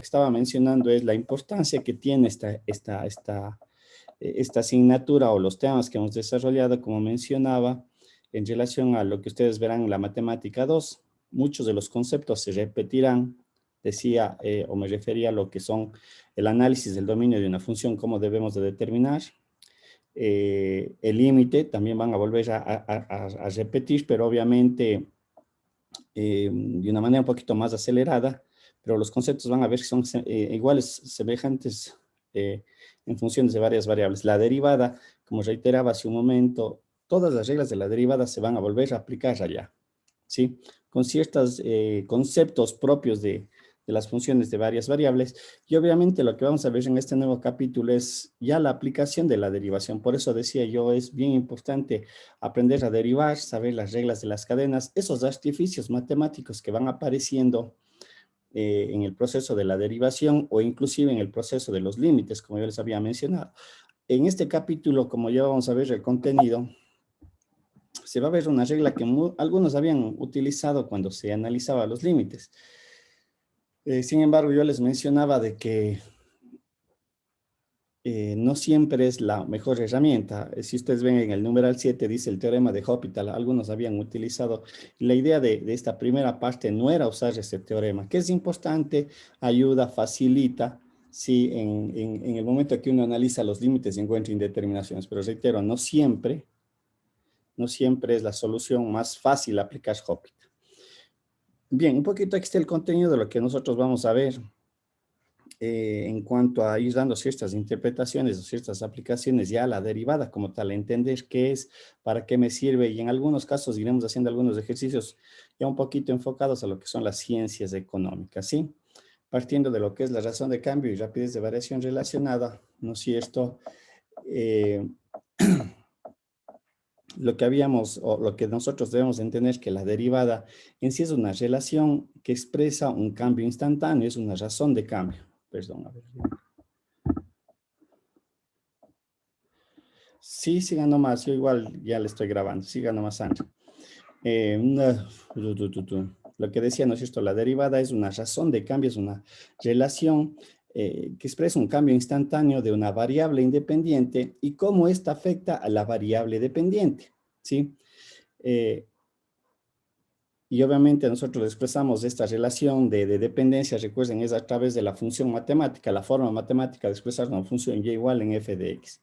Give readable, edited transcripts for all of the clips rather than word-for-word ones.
estaba mencionando es la importancia que tiene esta asignatura o los temas que hemos desarrollado, como mencionaba, en relación a lo que ustedes verán en la matemática 2. Muchos de los conceptos se repetirán, decía o me refería a lo que son el análisis del dominio de una función, cómo debemos de determinar. El límite también van a volver a repetir, pero obviamente de una manera un poquito más acelerada, pero los conceptos van a ver que son iguales, semejantes en funciones de varias variables. La derivada, como reiteraba hace un momento, todas las reglas de la derivada se van a volver a aplicar allá, ¿sí? Con ciertos conceptos propios de las funciones de varias variables, y obviamente lo que vamos a ver en este nuevo capítulo es ya la aplicación de la derivación. Por eso decía yo, es bien importante aprender a derivar, saber las reglas de las cadenas, esos artificios matemáticos que van apareciendo en el proceso de la derivación o inclusive en el proceso de los límites, como yo les había mencionado. En este capítulo, como ya vamos a ver el contenido, se va a ver una regla que algunos habían utilizado cuando se analizaba los límites. Sin embargo, yo les mencionaba de que no siempre es la mejor herramienta. Si ustedes ven en el numeral 7, dice el teorema de Hospital, algunos habían utilizado. La idea de esta primera parte no era usar ese teorema, que es importante, ayuda, facilita, sí, en el momento que uno analiza los límites y encuentra indeterminaciones. Pero reitero, no siempre es la solución más fácil aplicar Hospital. Bien, un poquito aquí está el contenido de lo que nosotros vamos a ver. En cuanto a ir dando ciertas interpretaciones o ciertas aplicaciones ya a la derivada como tal, entender qué es, para qué me sirve, y en algunos casos iremos haciendo algunos ejercicios ya un poquito enfocados a lo que son las ciencias económicas, ¿sí? Partiendo de lo que es la razón de cambio y rapidez de variación relacionada, ¿no es cierto? Lo que habíamos, o lo que nosotros debemos entender, que la derivada en sí es una relación que expresa un cambio instantáneo, es una razón de cambio. Perdón, a ver. Sí, siga nomás, yo igual ya le estoy grabando, siga nomás, Sandra. Lo que decía, ¿no es cierto? La derivada es una razón de cambio, es una relación que expresa un cambio instantáneo de una variable independiente y cómo esta afecta a la variable dependiente, ¿sí? Y obviamente nosotros expresamos esta relación de dependencia, recuerden, es a través de la función matemática, la forma matemática de expresar una función y igual en f de x.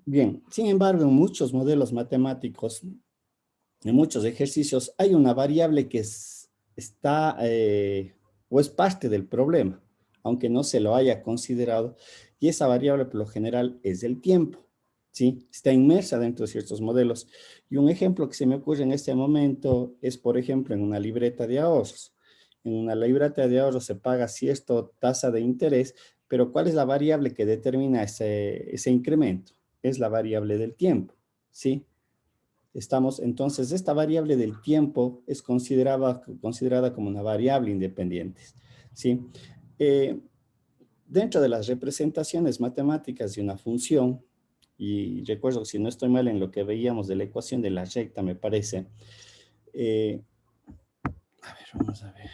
Bien, sin embargo, en muchos modelos matemáticos, en muchos ejercicios, hay una variable que está o es parte del problema, aunque no se lo haya considerado, y esa variable por lo general es el tiempo, ¿sí? Está inmersa dentro de ciertos modelos. Y un ejemplo que se me ocurre en este momento es, por ejemplo, en una libreta de ahorros. En una libreta de ahorros se paga cierta tasa de interés, pero ¿cuál es la variable que determina ese incremento? Es la variable del tiempo, ¿sí? Entonces, esta variable del tiempo es considerada como una variable independiente, ¿sí? Dentro de las representaciones matemáticas de una función, y recuerdo, si no estoy mal en lo que veíamos de la ecuación de la recta, me parece. A ver, vamos a ver.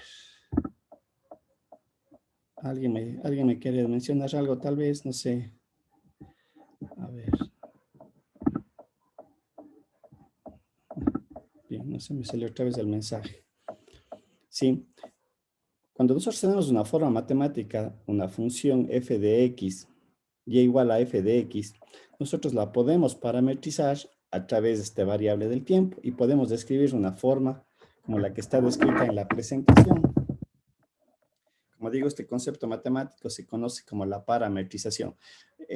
¿Alguien me quiere mencionar algo, tal vez? No sé. A ver. Bien, no sé, me salió otra vez el mensaje. Sí. Cuando nosotros tenemos una forma matemática, una función f de x, y igual a f de x, nosotros la podemos parametrizar a través de esta variable del tiempo y podemos describir una forma como la que está descrita en la presentación. Como digo, este concepto matemático se conoce como la parametrización.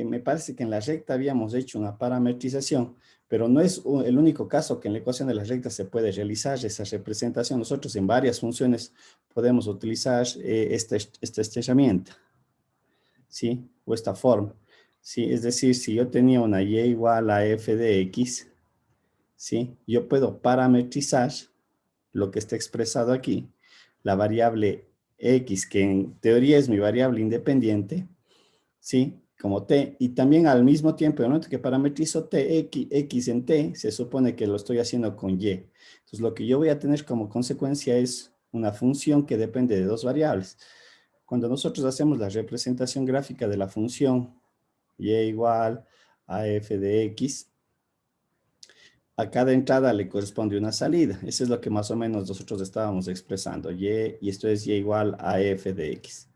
Me parece que en la recta habíamos hecho una parametrización, pero no es el único caso que en la ecuación de la recta se puede realizar esa representación. Nosotros en varias funciones podemos utilizar esta herramienta, ¿sí? O esta forma, ¿sí? Es decir, si yo tenía una y igual a f de x, ¿sí? Yo puedo parametrizar lo que está expresado aquí, la variable x, que en teoría es mi variable independiente, ¿sí? Como t, y también al mismo tiempo, en el momento que parametrizo t, x en t, se supone que lo estoy haciendo con y. Entonces, lo que yo voy a tener como consecuencia es una función que depende de dos variables. cuando nosotros hacemos la representación gráfica de la función y igual a f de x, a cada entrada le corresponde una salida. Eso es lo que más o menos nosotros estábamos expresando. Y esto es y igual a f de x.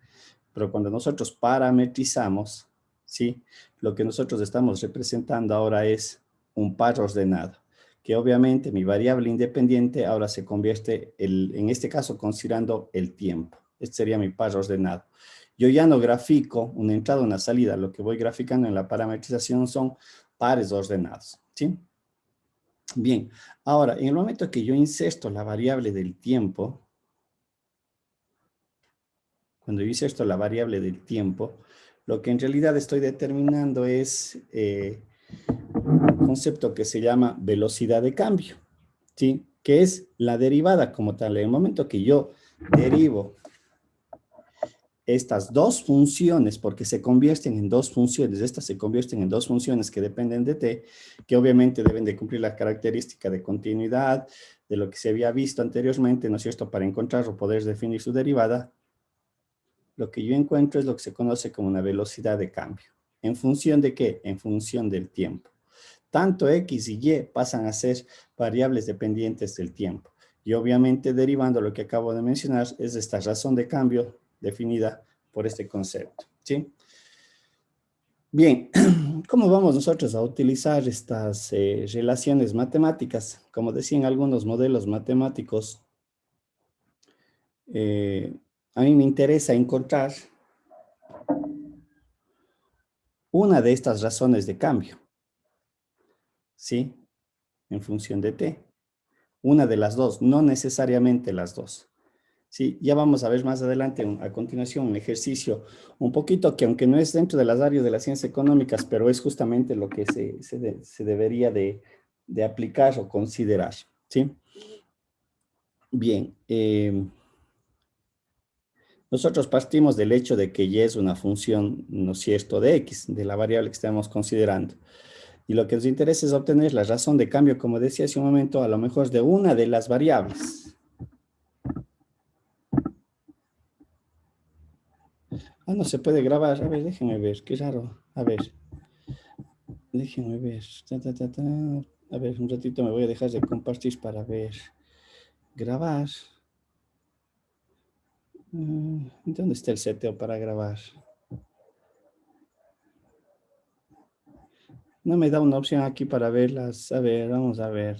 Pero cuando nosotros parametrizamos, ¿sí? Lo que nosotros estamos representando ahora es un par ordenado, que obviamente mi variable independiente ahora se convierte, en este caso, considerando el tiempo. Este sería mi par ordenado. Yo ya no grafico una entrada o una salida. Lo que voy graficando en la parametrización son pares ordenados, ¿sí? Bien, ahora, en el momento que yo inserto la variable del tiempo, cuando yo inserto la variable del tiempo, lo que en realidad estoy determinando es un concepto que se llama velocidad de cambio, ¿sí? Que es la derivada como tal. En el momento que yo derivo estas dos funciones, porque se convierten en dos funciones, estas se convierten en dos funciones que dependen de t, que obviamente deben de cumplir la característica de continuidad, de lo que se había visto anteriormente, ¿no es cierto?, para encontrar o poder definir su derivada. Lo que yo encuentro es lo que se conoce como una velocidad de cambio. ¿En función de qué? En función del tiempo. Tanto x y y pasan a ser variables dependientes del tiempo. Y obviamente derivando lo que acabo de mencionar es esta razón de cambio definida por este concepto, ¿sí? Bien, ¿cómo vamos nosotros a utilizar estas relaciones matemáticas? Como decían algunos modelos matemáticos, a mí me interesa encontrar una de estas razones de cambio, ¿sí? En función de t. Una de las dos, no necesariamente las dos. Sí, ya vamos a ver más adelante, a continuación, un ejercicio un poquito que aunque no es dentro de las áreas de las ciencias económicas, pero es justamente lo que se debería de aplicar o considerar, ¿sí? Bien, nosotros partimos del hecho de que y es una función, ¿no es cierto?, de x, de la variable que estamos considerando. Y lo que nos interesa es obtener la razón de cambio, como decía hace un momento, a lo mejor de una de las variables. Ah, no se puede grabar. A ver, déjenme ver, qué raro. A ver, déjenme ver. A ver, un ratito me voy a dejar de compartir para ver. Grabar. ¿Dónde está el seteo para grabar? No me da una opción aquí para verlas. A ver, vamos a ver.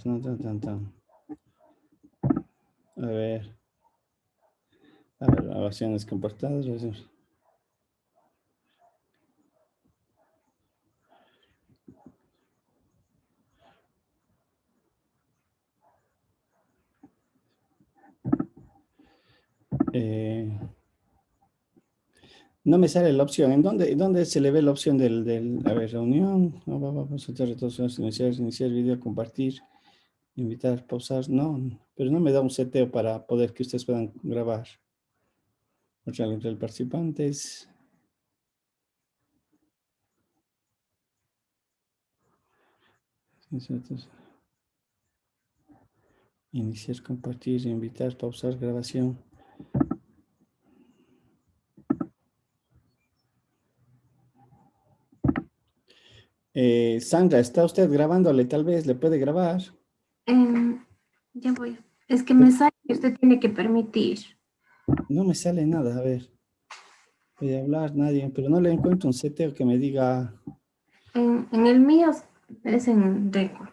A ver. A ver, grabaciones comportadas. No me sale la opción. ¿En dónde se le ve la opción a ver, reunión? Vamos a hacer retos, iniciar video, compartir, invitar, pausar. No, pero no me da un seteo para poder que ustedes puedan grabar. Mostrar entre los participantes. Iniciar, compartir, invitar, pausar, grabación. Sandra, ¿está usted grabándole? Tal vez le puede grabar. Ya voy. Es que me sale que usted tiene que permitir. No me sale nada, a ver. Voy a hablar, nadie, pero no le encuentro un seteo que me diga. En el mío es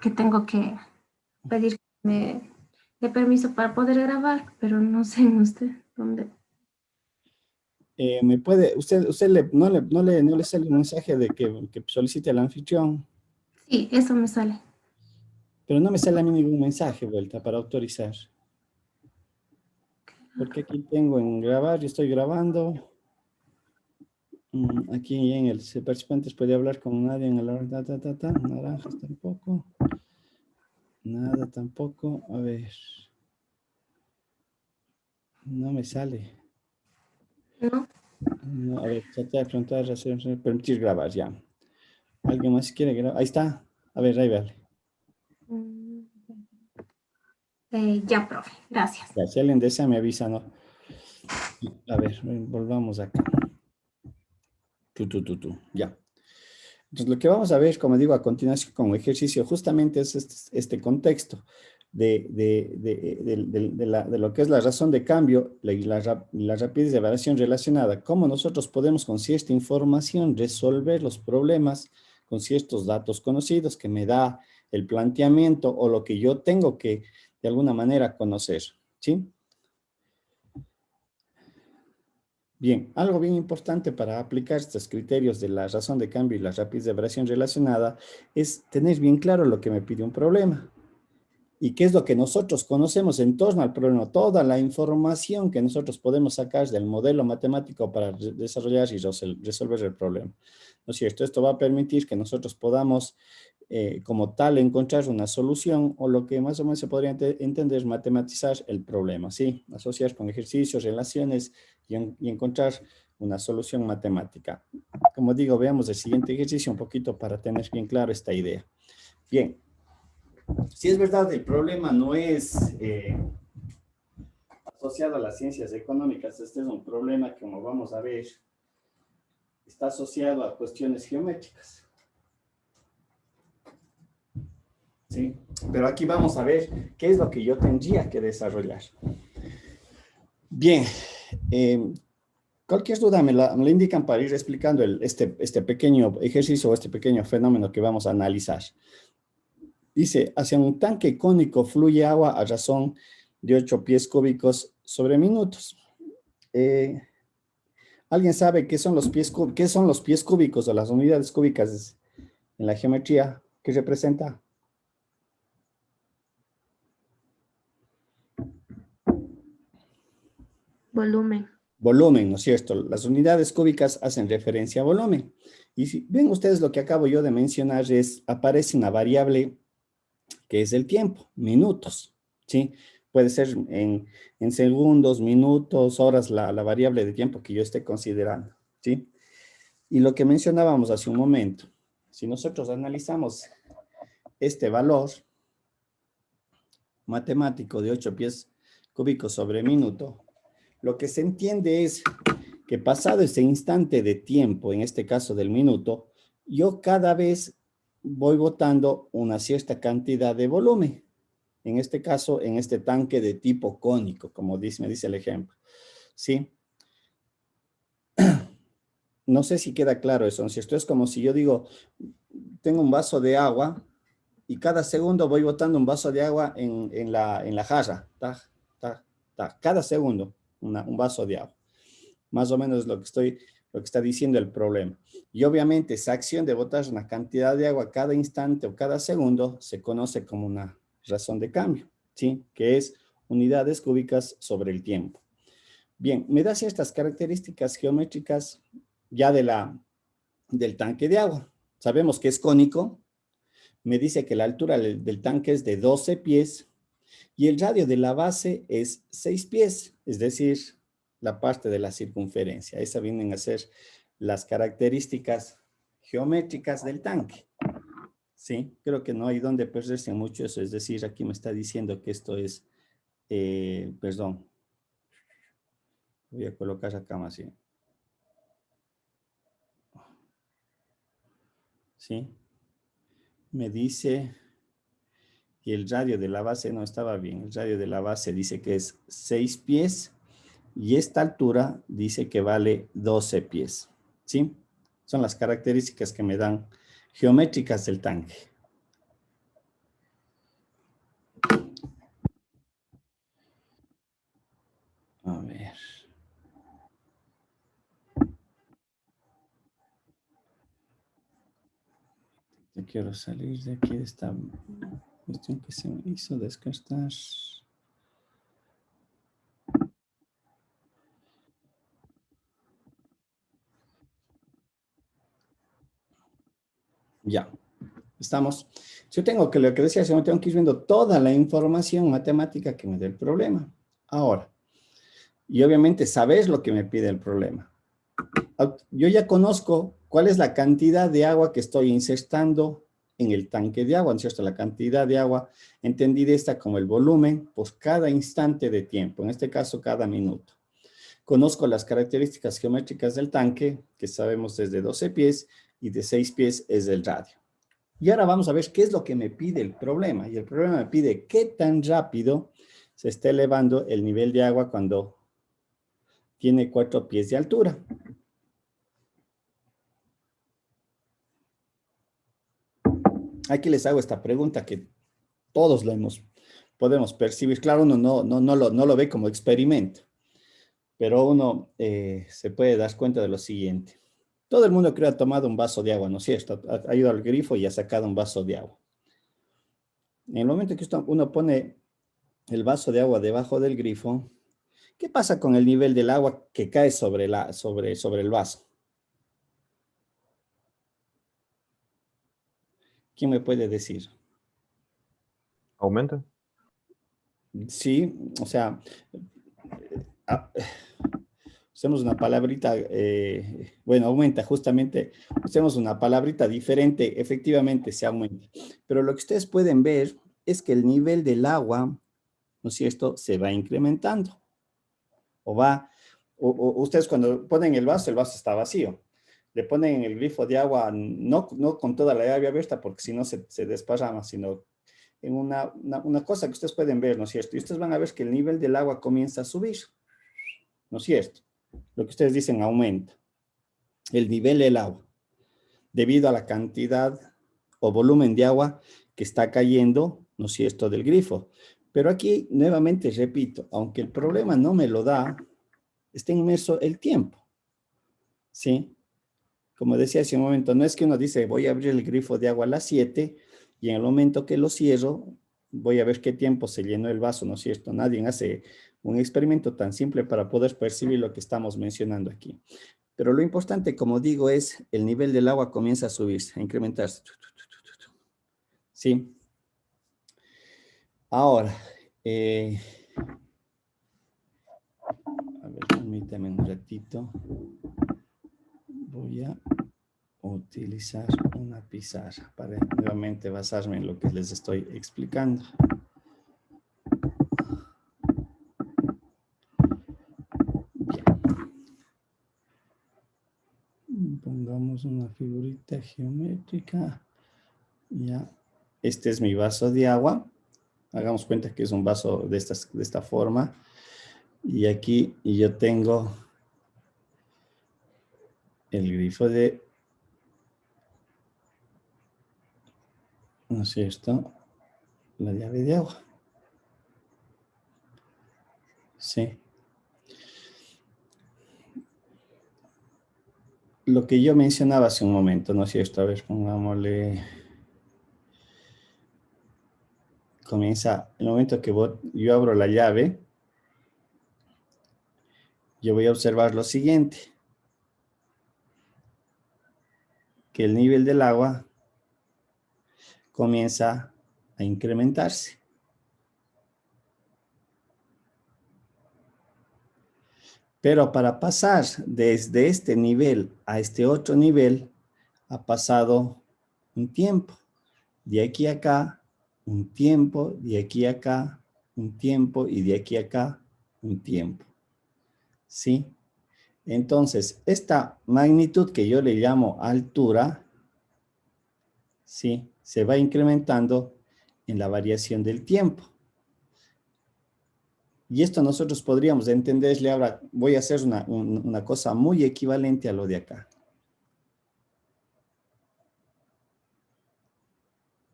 que tengo que pedir de permiso para poder grabar, pero no sé en usted dónde. Me puede, usted no le sale un mensaje de que solicite al anfitrión, Sí, eso me sale. pero no me sale a mí ningún mensaje vuelta para autorizar. Porque aquí tengo en grabar, yo estoy grabando. Aquí en el participantes puede hablar con nadie en el naranjas tampoco. Nada tampoco. A ver. No me sale. ¿No? No, a ver, chatear, preguntar, permitir grabar ya. ¿Alguien más quiere grabar? Ahí está. A ver, ahí vale. Mm, ya, profe. Gracias. Ya, si alguien desea me avisa, ¿no? A ver, volvamos acá. Ya. Entonces, lo que vamos a ver, como digo, a continuación como ejercicio, justamente es este contexto de lo que es la razón de cambio y la rapidez de variación relacionada. Cómo nosotros podemos con cierta información resolver los problemas con ciertos datos conocidos que me da el planteamiento o lo que yo tengo que de alguna manera conocer, ¿sí? Bien, algo bien importante para aplicar estos criterios de la razón de cambio y la rapidez de variación relacionada es tener bien claro lo que me pide un problema y qué es lo que nosotros conocemos en torno al problema, toda la información que nosotros podemos sacar del modelo matemático para desarrollar y resolver el problema. ¿No es cierto? Esto va a permitir que nosotros podamos como tal encontrar una solución o lo que más o menos se podría entender matematizar el problema, ¿sí? Asociar con ejercicios, relaciones y encontrar una solución matemática. Como digo, veamos el siguiente ejercicio un poquito para tener bien claro esta idea. Bien, si es verdad, el problema no es asociado a las ciencias económicas, este es un problema que, como vamos a ver, está asociado a cuestiones geométricas. ¿Sí? Pero aquí vamos a ver qué es lo que yo tendría que desarrollar. Bien, cualquier duda me la indican para ir explicando este pequeño ejercicio o este pequeño fenómeno que vamos a analizar. Dice, hacia un tanque cónico fluye agua a razón de 8 pies cúbicos sobre minutos. ¿Alguien sabe qué son los pies cúbicos o las unidades cúbicas en la geometría? ¿Qué representa? Volumen. Volumen, ¿no es cierto? Las unidades cúbicas hacen referencia a volumen. Y si ven ustedes lo que acabo yo de mencionar aparece una variable que es el tiempo, minutos, ¿sí? Puede ser en segundos, minutos, horas, la variable de tiempo que yo esté considerando, ¿sí? Y lo que mencionábamos hace un momento, si nosotros analizamos este valor matemático de 8 pies cúbicos sobre minuto, lo que se entiende es que pasado ese instante de tiempo, en este caso del minuto, yo cada vez voy botando una cierta cantidad de volumen. En este caso, en este tanque de tipo cónico, como me dice el ejemplo. ¿Sí? No sé si queda claro eso, ¿no? Si esto es como si yo digo, tengo un vaso de agua y cada segundo voy botando un vaso de agua en la jarra. Ta, ta, ta. Cada segundo un vaso de agua. Más o menos lo que está diciendo el problema. Y obviamente esa acción de botar una cantidad de agua cada instante o cada segundo se conoce como una razón de cambio, ¿sí? Que es unidades cúbicas sobre el tiempo. Bien, me da ciertas características geométricas ya del tanque de agua. Sabemos que es cónico. Me dice que la altura del tanque es de 12 pies y el radio de la base es 6 pies, es decir, la parte de la circunferencia. Esas vienen a ser las características geométricas del tanque. Sí, creo que no hay donde perderse mucho eso, es decir, aquí me está diciendo que esto es, perdón, voy a colocar acá más bien. ¿Sí? Me dice que el radio de la base no estaba bien, el radio de la base dice que es 6 pies y esta altura dice que vale 12 pies, ¿sí? Son las características que me dan geométricas del tanque. A ver. Yo quiero salir de aquí de esta cuestión que se me hizo descartar. Ya, estamos. Yo tengo que, lo que decía, yo tengo que ir viendo toda la información matemática que me dé el problema. Ahora, y obviamente sabes lo que me pide el problema. Yo ya conozco cuál es la cantidad de agua que estoy insertando en el tanque de agua, ¿no es cierto? La cantidad de agua, entendida esta como el volumen, pues cada instante de tiempo, en este caso cada minuto. Conozco las características geométricas del tanque, que sabemos desde 12 pies y de 6 pies es el radio. Y ahora vamos a ver qué es lo que me pide el problema. Y el problema me pide qué tan rápido se está elevando el nivel de agua cuando tiene 4 pies de altura. Aquí les hago esta pregunta que todos podemos percibir. Claro, uno no lo ve como experimento, pero uno se puede dar cuenta de lo siguiente. Todo el mundo creo ha tomado un vaso de agua, ¿no es cierto? Ha ido al grifo y ha sacado un vaso de agua. En el momento que uno pone el vaso de agua debajo del grifo, ¿qué pasa con el nivel del agua que cae sobre el vaso? ¿Quién me puede decir? ¿Aumenta? Sí, o sea, ah, usemos una palabrita, bueno, aumenta justamente, usemos una palabrita diferente, efectivamente se aumenta. Pero lo que ustedes pueden ver es que el nivel del agua, ¿no es cierto?, se va incrementando. O ustedes cuando ponen el vaso está vacío. Le ponen el grifo de agua, no con toda la llave abierta, porque si no se desparrama, sino en una cosa que ustedes pueden ver, ¿no es cierto? Y ustedes van a ver que el nivel del agua comienza a subir, ¿no es cierto? Lo que ustedes dicen aumenta. El nivel del agua, debido a la cantidad o volumen de agua que está cayendo, ¿no es cierto?, del grifo. Pero aquí, nuevamente, repito, aunque el problema no me lo da, está inmerso el tiempo, ¿sí? Como decía hace un momento, no es que uno dice, voy a abrir el grifo de agua a las 7 y en el momento que lo cierro, voy a ver qué tiempo se llenó el vaso, ¿no es cierto? Nadie hace un experimento tan simple para poder percibir lo que estamos mencionando aquí. Pero lo importante, como digo, es el nivel del agua comienza a subirse, a incrementarse. ¿Sí? Ahora, a ver, permítame un ratito. Voy a utilizar una pizarra para nuevamente basarme en lo que les estoy explicando. Bien. Pongamos una figurita geométrica. Ya. Este es mi vaso de agua. Hagamos cuenta que es un vaso de esta forma. Y aquí yo tengo el grifo de, ¿no es cierto?, la llave de agua. Sí. Lo que yo mencionaba hace un momento, ¿no es cierto? A ver, pongámosle. Comienza, el momento que yo abro la llave, yo voy a observar lo siguiente. Que el nivel del agua comienza a incrementarse. Pero para pasar desde este nivel a este otro nivel, ha pasado un tiempo. De aquí a acá, un tiempo, de aquí a acá, un tiempo, y de aquí a acá, un tiempo. ¿Sí? Entonces, esta magnitud que yo le llamo altura, ¿sí?, se va incrementando en la variación del tiempo. Y esto nosotros podríamos entenderle ahora, voy a hacer una cosa muy equivalente a lo de acá.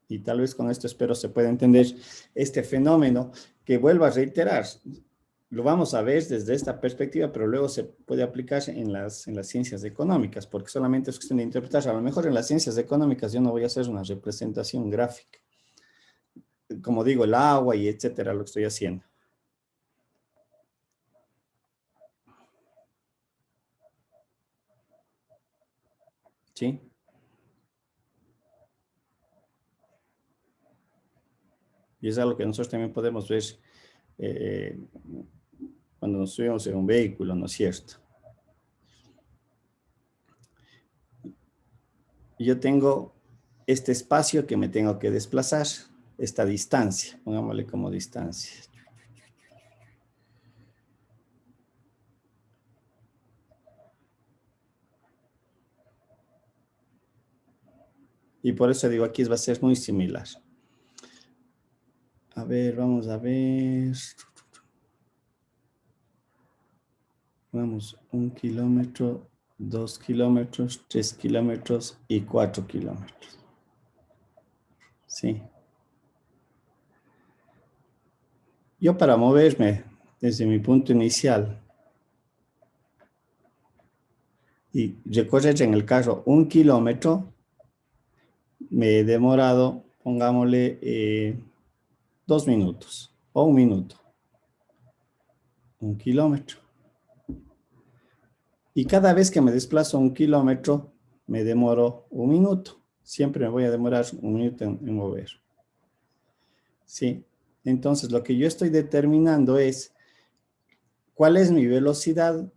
Y tal vez con esto espero se pueda entender este fenómeno que vuelvo a reiterar. Lo vamos a ver desde esta perspectiva, pero luego se puede aplicar en las ciencias económicas, porque solamente es cuestión de interpretar. A lo mejor en las ciencias económicas yo no voy a hacer una representación gráfica. Como digo, el agua y etcétera, lo que estoy haciendo. ¿Sí? Y es algo que nosotros también podemos ver cuando nos subimos en un vehículo, ¿no es cierto? Yo tengo este espacio que me tengo que desplazar, esta distancia, pongámosle como distancia. Y por eso digo, aquí va a ser muy similar. A ver, vamos a ver. Vamos, 1 kilómetro, 2 kilómetros, 3 kilómetros y 4 kilómetros. Sí. Yo para moverme desde mi punto inicial y recorrer en el carro 1 kilómetro, me he demorado, pongámosle, 2 minutos o 1 minuto. 1 kilómetro. Y cada vez que me desplazo 1 kilómetro, me demoro 1 minuto. Siempre me voy a demorar 1 minuto en mover. Sí. Entonces, lo que yo estoy determinando es cuál es mi velocidad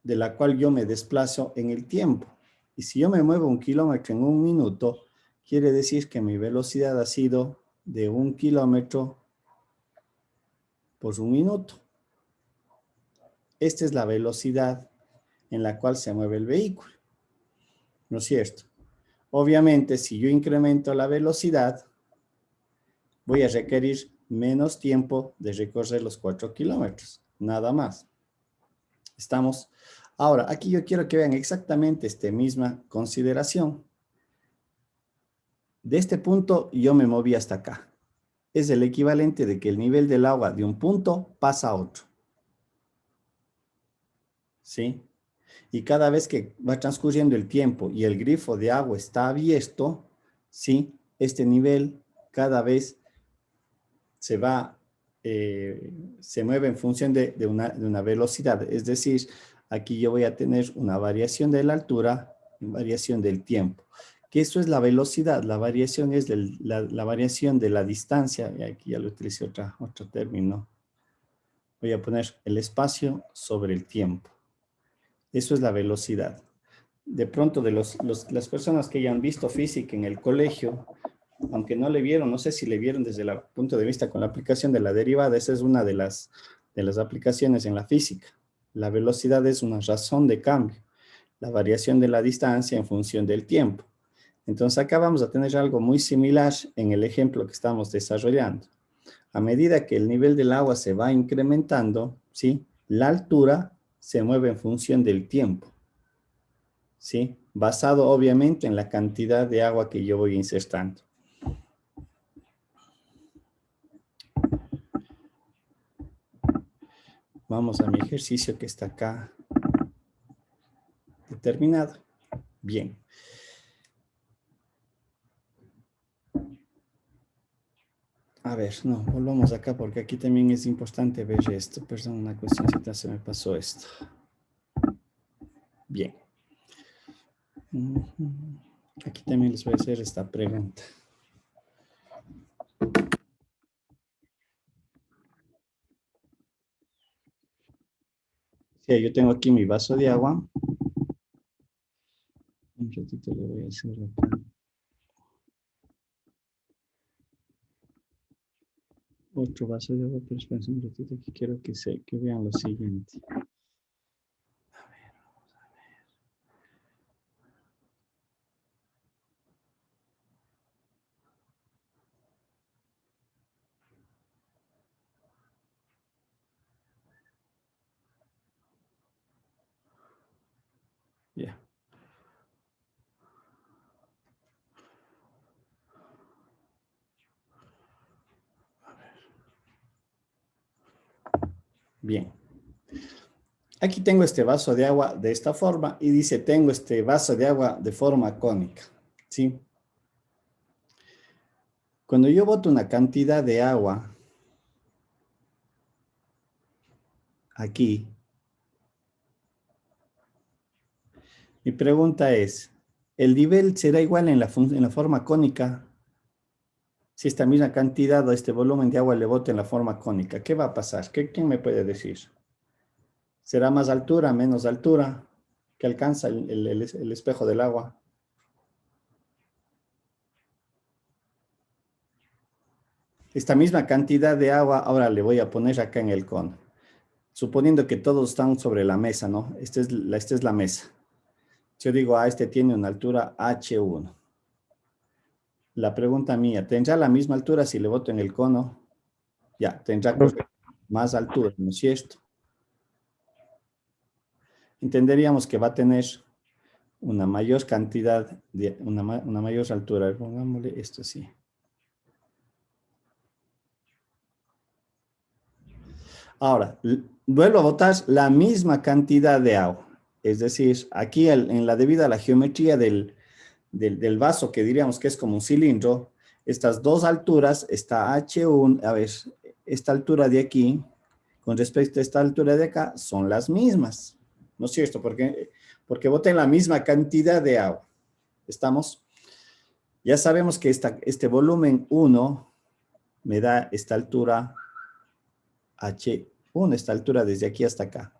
de la cual yo me desplazo en el tiempo. Y si yo me muevo 1 kilómetro en 1 minuto, quiere decir que mi velocidad ha sido de 1 kilómetro por 1 minuto. Esta es la velocidad en la cual se mueve el vehículo. ¿No es cierto? Obviamente, si yo incremento la velocidad, voy a requerir menos tiempo de recorrer los 4 kilómetros. Nada más. ¿Estamos? Ahora, aquí yo quiero que vean exactamente esta misma consideración. De este punto yo me moví hasta acá. Es el equivalente de que el nivel del agua de un punto pasa a otro. ¿Sí? Y cada vez que va transcurriendo el tiempo y el grifo de agua está abierto, ¿sí? Este nivel cada vez se va, se mueve en función de una velocidad. Es decir, aquí yo voy a tener una variación de la altura y variación del tiempo. Que eso es la velocidad, la variación es la variación de la distancia, y aquí ya lo utilicé otro término. Voy a poner el espacio sobre el tiempo. Eso es la velocidad. De pronto, de las personas que ya han visto física en el colegio, aunque no le vieron, no sé si le vieron desde el punto de vista con la aplicación de la derivada, esa es una de las aplicaciones en la física. La velocidad es una razón de cambio, la variación de la distancia en función del tiempo. Entonces acá vamos a tener algo muy similar en el ejemplo que estamos desarrollando. A medida que el nivel del agua se va incrementando, ¿sí? La altura se mueve en función del tiempo, ¿sí? Basado obviamente en la cantidad de agua que yo voy insertando. Vamos a mi ejercicio que está acá determinado. Bien. A ver, no, volvamos acá porque aquí también es importante ver esto. Perdón, una cuestioncita, se me pasó esto. Bien. Aquí también les voy a hacer esta pregunta. Sí, yo tengo aquí mi vaso de agua. Un ratito le voy a hacer acá. Otro vaso de agua, pero esperen un ratito que quiero que vean lo siguiente. A ver, vamos a ver. Ya. Bien. Aquí tengo este vaso de agua de esta forma y dice, tengo este vaso de agua de forma cónica, ¿sí? Cuando yo boto una cantidad de agua aquí, mi pregunta es, ¿el nivel será igual en la forma cónica? Si esta misma cantidad o este volumen de agua le boto en la forma cónica, ¿qué va a pasar? ¿Quién me puede decir? ¿Será más altura, menos altura que alcanza el espejo del agua? Esta misma cantidad de agua ahora le voy a poner acá en el cono. Suponiendo que todos están sobre la mesa, ¿no? Esta es la mesa. Yo digo, este tiene una altura H1. La pregunta mía, ¿tendrá la misma altura si le boto en el cono? Ya, tendrá más altura, ¿no es cierto? Entenderíamos que va a tener una mayor cantidad, de una mayor altura. Pongámosle esto así. Ahora, vuelvo a botar la misma cantidad de agua. Es decir, aquí en la debida a la geometría del vaso, que diríamos que es como un cilindro, estas dos alturas, esta H1, a ver, esta altura de aquí, con respecto a esta altura de acá, son las mismas. ¿No es cierto? Porque boten la misma cantidad de agua. ¿Estamos? Ya sabemos que este volumen 1 me da esta altura H1, esta altura desde aquí hasta acá.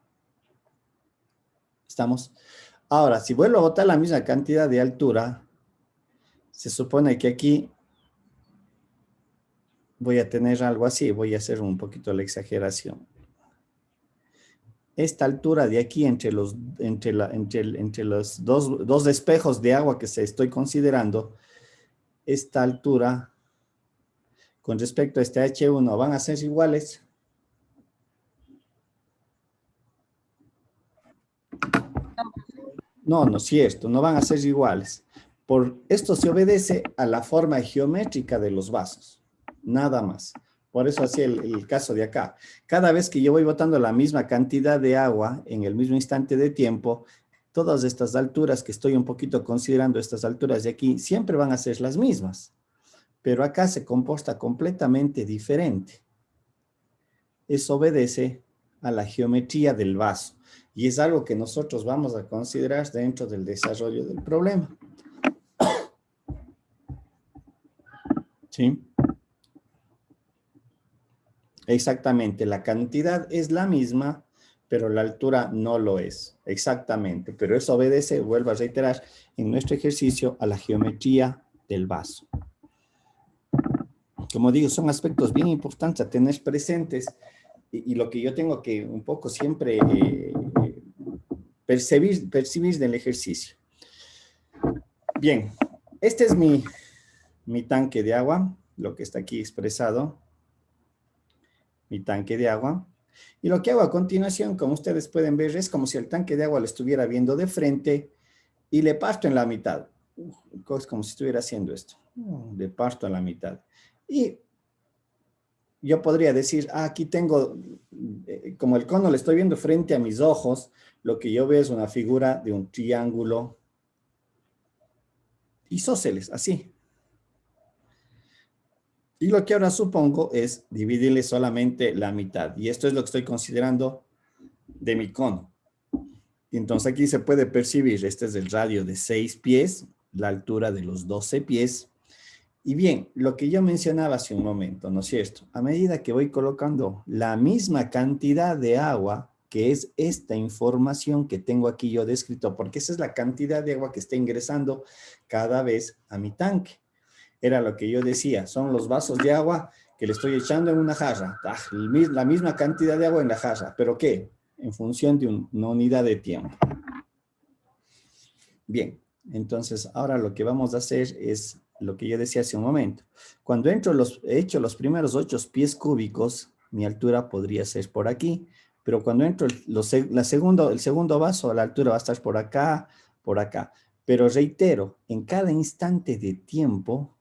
¿Estamos? Ahora, si vuelvo a botar la misma cantidad de altura, se supone que aquí voy a tener algo así. Voy a hacer un poquito la exageración. Esta altura de aquí entre los dos espejos de agua que se estoy considerando, esta altura con respecto a este H1 van a ser iguales. No, no es cierto, no van a ser iguales. Por esto se obedece a la forma geométrica de los vasos, nada más. Por eso así el caso de acá. Cada vez que yo voy botando la misma cantidad de agua en el mismo instante de tiempo, todas estas alturas que estoy un poquito considerando, estas alturas de aquí, siempre van a ser las mismas. Pero acá se comporta completamente diferente. Eso obedece a la geometría del vaso. Y es algo que nosotros vamos a considerar dentro del desarrollo del problema. ¿Sí? Exactamente, la cantidad es la misma, pero la altura no lo es. Exactamente, pero eso obedece, vuelvo a reiterar, en nuestro ejercicio a la geometría del vaso. Como digo, son aspectos bien importantes a tener presentes y lo que yo tengo que un poco siempre percibir del ejercicio. Bien, este es mi tanque de agua, lo que está aquí expresado. Mi tanque de agua. Y lo que hago a continuación, como ustedes pueden ver, es como si el tanque de agua lo estuviera viendo de frente y le parto en la mitad. Es como si estuviera haciendo esto. Le parto en la mitad. Y yo podría decir, aquí tengo, como el cono lo estoy viendo frente a mis ojos, lo que yo veo es una figura de un triángulo isósceles, así. Y lo que ahora supongo es dividirle solamente la mitad. Y esto es lo que estoy considerando de mi cono. Y entonces aquí se puede percibir, este es el radio de 6 pies, la altura de los 12 pies. Y bien, lo que yo mencionaba hace un momento, ¿no es cierto? A medida que voy colocando la misma cantidad de agua, que es esta información que tengo aquí yo descrito, porque esa es la cantidad de agua que está ingresando cada vez a mi tanque. Era lo que yo decía, son los vasos de agua que le estoy echando en una jarra. La misma cantidad de agua en la jarra, ¿pero qué? En función de una unidad de tiempo. Bien, entonces ahora lo que vamos a hacer es lo que yo decía hace un momento. Cuando he hecho los primeros 8 pies cúbicos, mi altura podría ser por aquí, pero cuando entro el segundo vaso, la altura va a estar por acá, por acá. Pero reitero, en cada instante de tiempo,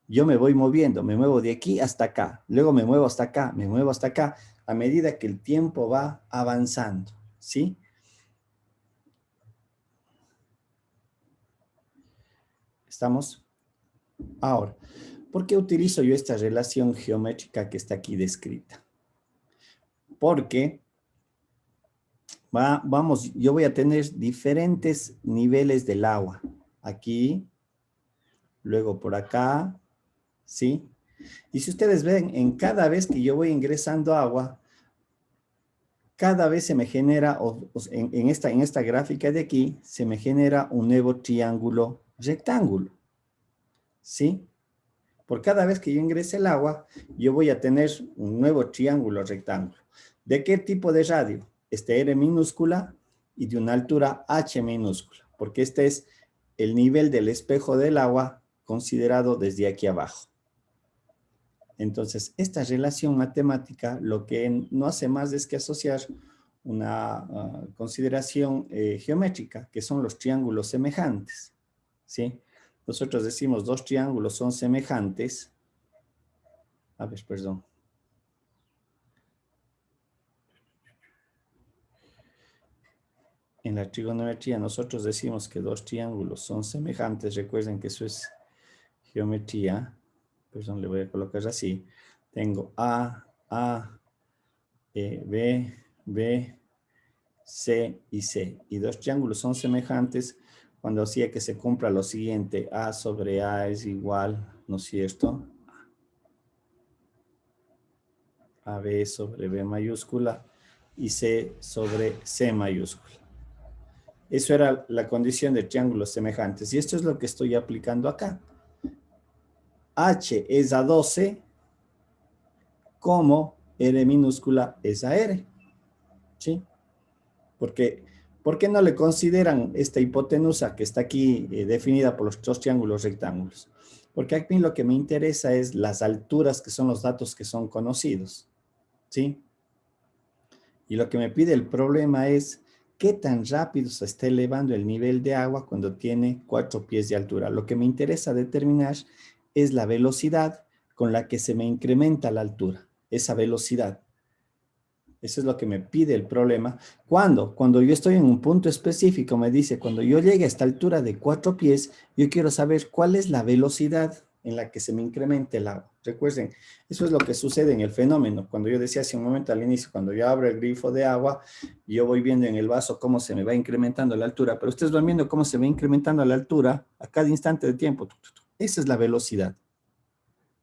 yo me voy moviendo, me muevo de aquí hasta acá, luego me muevo hasta acá, me muevo hasta acá, a medida que el tiempo va avanzando, ¿sí? ¿Estamos? Ahora, ¿por qué utilizo yo esta relación geométrica que está aquí descrita? Porque yo voy a tener diferentes niveles del agua. Aquí, luego por acá, ¿sí? Y si ustedes ven, en cada vez que yo voy ingresando agua, cada vez se me genera, en esta gráfica de aquí, se me genera un nuevo triángulo rectángulo, ¿sí? Por cada vez que yo ingrese el agua, yo voy a tener un nuevo triángulo rectángulo. ¿De qué tipo de radio? Este R minúscula y de una altura H minúscula, porque este es el nivel del espejo del agua considerado desde aquí abajo. Entonces, esta relación matemática lo que no hace más es que asociar una consideración geométrica, que son los triángulos semejantes, ¿sí? Nosotros decimos dos triángulos son semejantes. A ver, perdón. En la trigonometría nosotros decimos que dos triángulos son semejantes. Recuerden que eso es geometría. Perdón, le voy a colocar así. Tengo A, B, B, C y C. Y dos triángulos son semejantes cuando hacía que se cumpla lo siguiente. A sobre A es igual, ¿no es cierto? AB sobre B mayúscula y C sobre C mayúscula. Eso era la condición de triángulos semejantes. Y esto es lo que estoy aplicando acá. H es a 12 como R minúscula es a R. ¿Sí? Porque, ¿por qué no le consideran esta hipotenusa que está aquí definida por los dos triángulos rectángulos? Porque aquí lo que me interesa es las alturas, que son los datos que son conocidos. ¿Sí? Y lo que me pide el problema es qué tan rápido se está elevando el nivel de agua cuando tiene 4 pies de altura. Lo que me interesa determinar es la velocidad con la que se me incrementa la altura, esa velocidad. Eso es lo que me pide el problema. Cuando yo estoy en un punto específico, me dice, cuando yo llegue a esta altura de 4 pies, yo quiero saber cuál es la velocidad en la que se me incremente el agua. Recuerden, eso es lo que sucede en el fenómeno. Cuando yo decía hace un momento al inicio, cuando yo abro el grifo de agua, yo voy viendo en el vaso cómo se me va incrementando la altura, pero ustedes van viendo cómo se va incrementando la altura a cada instante de tiempo. Esa es la velocidad.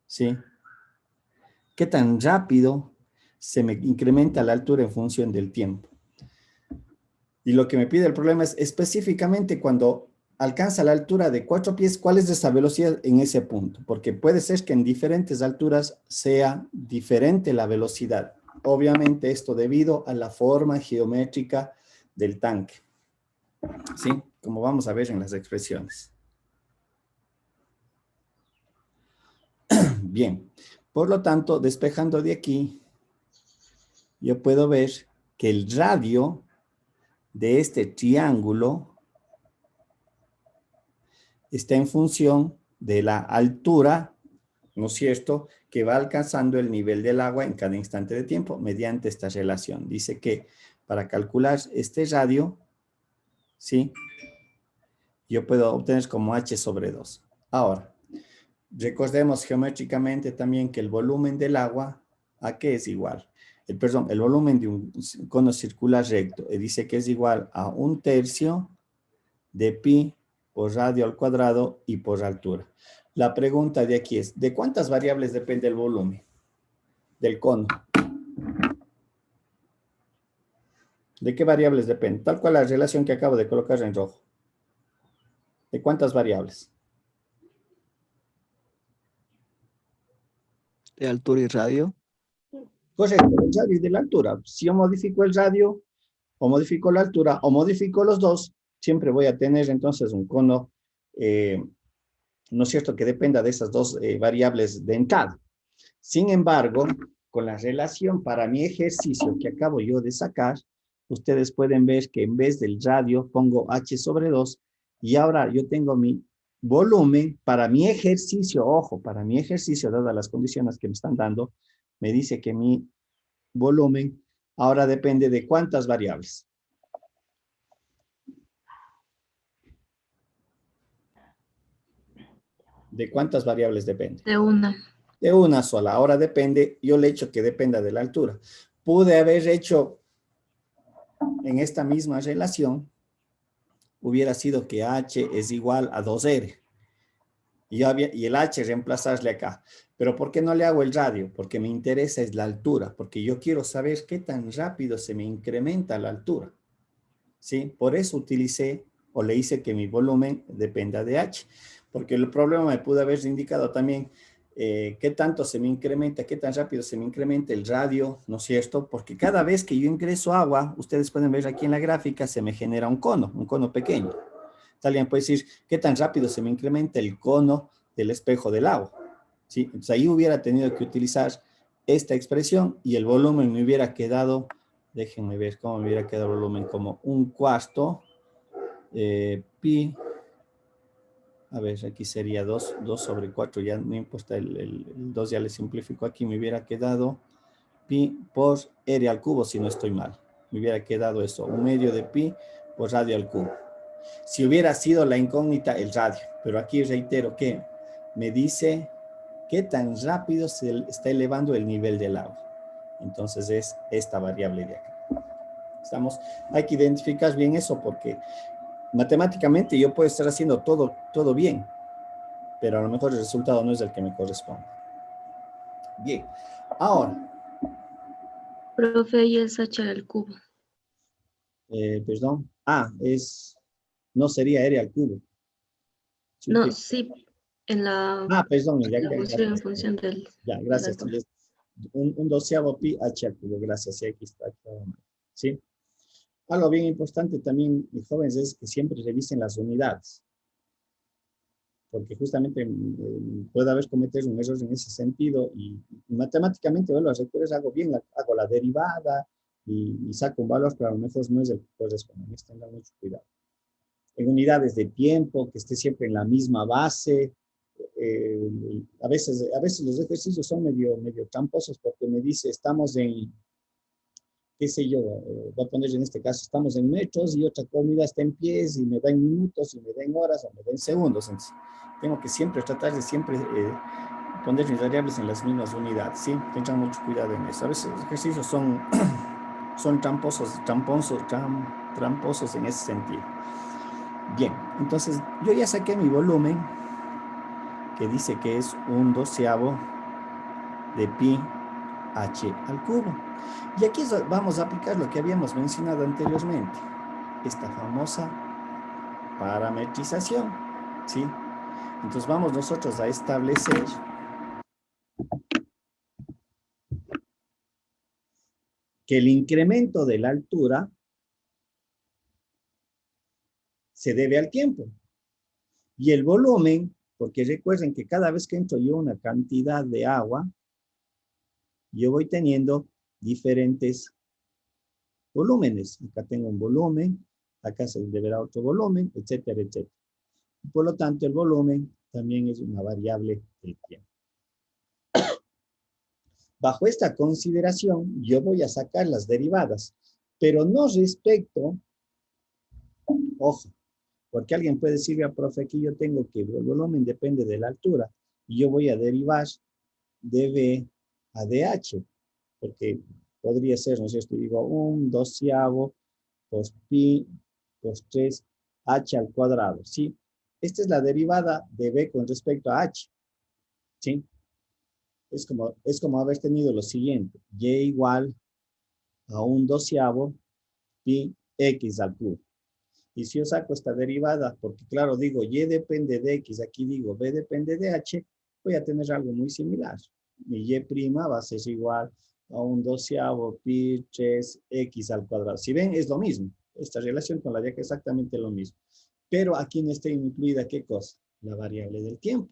¿Sí? ¿Qué tan rápido se me incrementa la altura en función del tiempo? Y lo que me pide el problema es específicamente cuando alcanza la altura de 4 pies, ¿cuál es esa velocidad en ese punto? Porque puede ser que en diferentes alturas sea diferente la velocidad. Obviamente esto debido a la forma geométrica del tanque. ¿Sí? Como vamos a ver en las expresiones. Bien. Por lo tanto, despejando de aquí, yo puedo ver que el radio de este triángulo está en función de la altura, ¿no es cierto?, que va alcanzando el nivel del agua en cada instante de tiempo mediante esta relación. Dice que para calcular este radio, ¿sí?, yo puedo obtener como h sobre 2. Ahora, recordemos geométricamente también que el volumen del agua, ¿a qué es igual? El volumen de un cono circular recto, dice que es igual a 1/3 de pi por radio al cuadrado y por altura. La pregunta de aquí es, ¿de cuántas variables depende el volumen del cono? ¿De qué variables depende? Tal cual la relación que acabo de colocar en rojo. ¿De cuántas variables? De altura y radio. Correcto, el radio y de la altura. Si yo modifico el radio, o modifico la altura, o modifico los dos, siempre voy a tener entonces un cono, ¿no es cierto?, que dependa de esas dos variables de entrada. Sin embargo, con la relación para mi ejercicio que acabo yo de sacar, ustedes pueden ver que en vez del radio pongo h sobre 2 y ahora yo tengo mi volumen para mi ejercicio, ojo, para mi ejercicio, dadas las condiciones que me están dando, me dice que mi volumen ahora depende de ¿cuántas variables? ¿De cuántas variables depende? De una. De una sola. Ahora depende, yo le he hecho que dependa de la altura. Pude haber hecho en esta misma relación, hubiera sido que h es igual a 2r. Y el h reemplazarle acá. Pero ¿por qué no le hago el radio? Porque me interesa es la altura, porque yo quiero saber qué tan rápido se me incrementa la altura. ¿Sí? Por eso utilicé o le hice que mi volumen dependa de h. Porque el problema me pudo haber indicado también qué tanto se me incrementa, qué tan rápido se me incrementa el radio, ¿no es cierto? Porque cada vez que yo ingreso agua, ustedes pueden ver aquí en la gráfica, se me genera un cono pequeño. Alguien puede decir, ¿qué tan rápido se me incrementa el cono del espejo del agua. ¿Sí? Entonces ahí hubiera tenido que utilizar esta expresión y el volumen me hubiera quedado, déjenme ver cómo me hubiera quedado el volumen, como 1/4 pi, a ver, aquí sería 2 sobre 4, ya no importa, el 2 ya le simplifico aquí, me hubiera quedado pi por r al cubo, si no estoy mal. Me hubiera quedado eso, 1/2 de pi por radio al cubo. Si hubiera sido la incógnita, el radio, pero aquí reitero que me dice qué tan rápido se está elevando el nivel del agua. Entonces es esta variable de acá. ¿Estamos? Hay que identificar bien eso porque matemáticamente yo puedo estar haciendo todo bien, pero a lo mejor el resultado no es el que me corresponde. Bien, ahora. Profe, y es h al cubo. Perdón. No sería r al cubo. No, sí, en la Perdón, ya, función en gracias. función del... Ya, gracias. de la altura. Un doceavo pi h al cubo, gracias. Sí, aquí está. ¿Sí? Algo bien importante también, mis jóvenes, es que siempre revisen las unidades. Porque justamente puede haber cometido un error en ese sentido y matemáticamente, bueno, las lecturas hago bien, hago la derivada y saco un valor, pero a lo mejor no es el que corresponde. Tengan mucho cuidado. En unidades de tiempo, que esté siempre en la misma base. A veces los ejercicios son medio tramposos porque me dice, estamos en, qué sé yo, voy a poner en este caso, estamos en metros y otra comida está en pies y me da en minutos y me da en horas o me da en segundos. Entonces, tengo que siempre tratar de siempre poner mis variables en las mismas unidades, ¿sí? Tengan mucho cuidado en eso. A veces los ejercicios son tramposos en ese sentido. Bien, entonces yo ya saqué mi volumen, que dice que es 1/12 de pi h al cubo. Y aquí vamos a aplicar lo que habíamos mencionado anteriormente, esta famosa parametrización, ¿sí? Entonces vamos nosotros a establecer que el incremento de la altura se debe al tiempo. Y el volumen, porque recuerden que cada vez que entro yo una cantidad de agua, yo voy teniendo diferentes volúmenes. Acá tengo un volumen, acá se deberá otro volumen, etcétera, etcétera. Por lo tanto, el volumen también es una variable del tiempo. Bajo esta consideración, yo voy a sacar las derivadas, pero no respecto, ojo, porque alguien puede decirle al profe que yo tengo que el volumen depende de la altura, y yo voy a derivar de B a DH, porque podría ser, ¿no es cierto? Digo, 1/12 por pi por 3 h al cuadrado, ¿sí? Esta es la derivada de B con respecto a h, ¿sí? Es como haber tenido lo siguiente, y igual a 1/12 pi x al cubo. Y si yo saco esta derivada, porque claro, digo, y depende de x, aquí digo, b depende de h, voy a tener algo muy similar. Mi y' va a ser igual a 1/12 pi 3x al cuadrado. Si ven, es lo mismo. Esta relación con la de acá es exactamente lo mismo. Pero aquí no está incluida, ¿qué cosa? La variable del tiempo.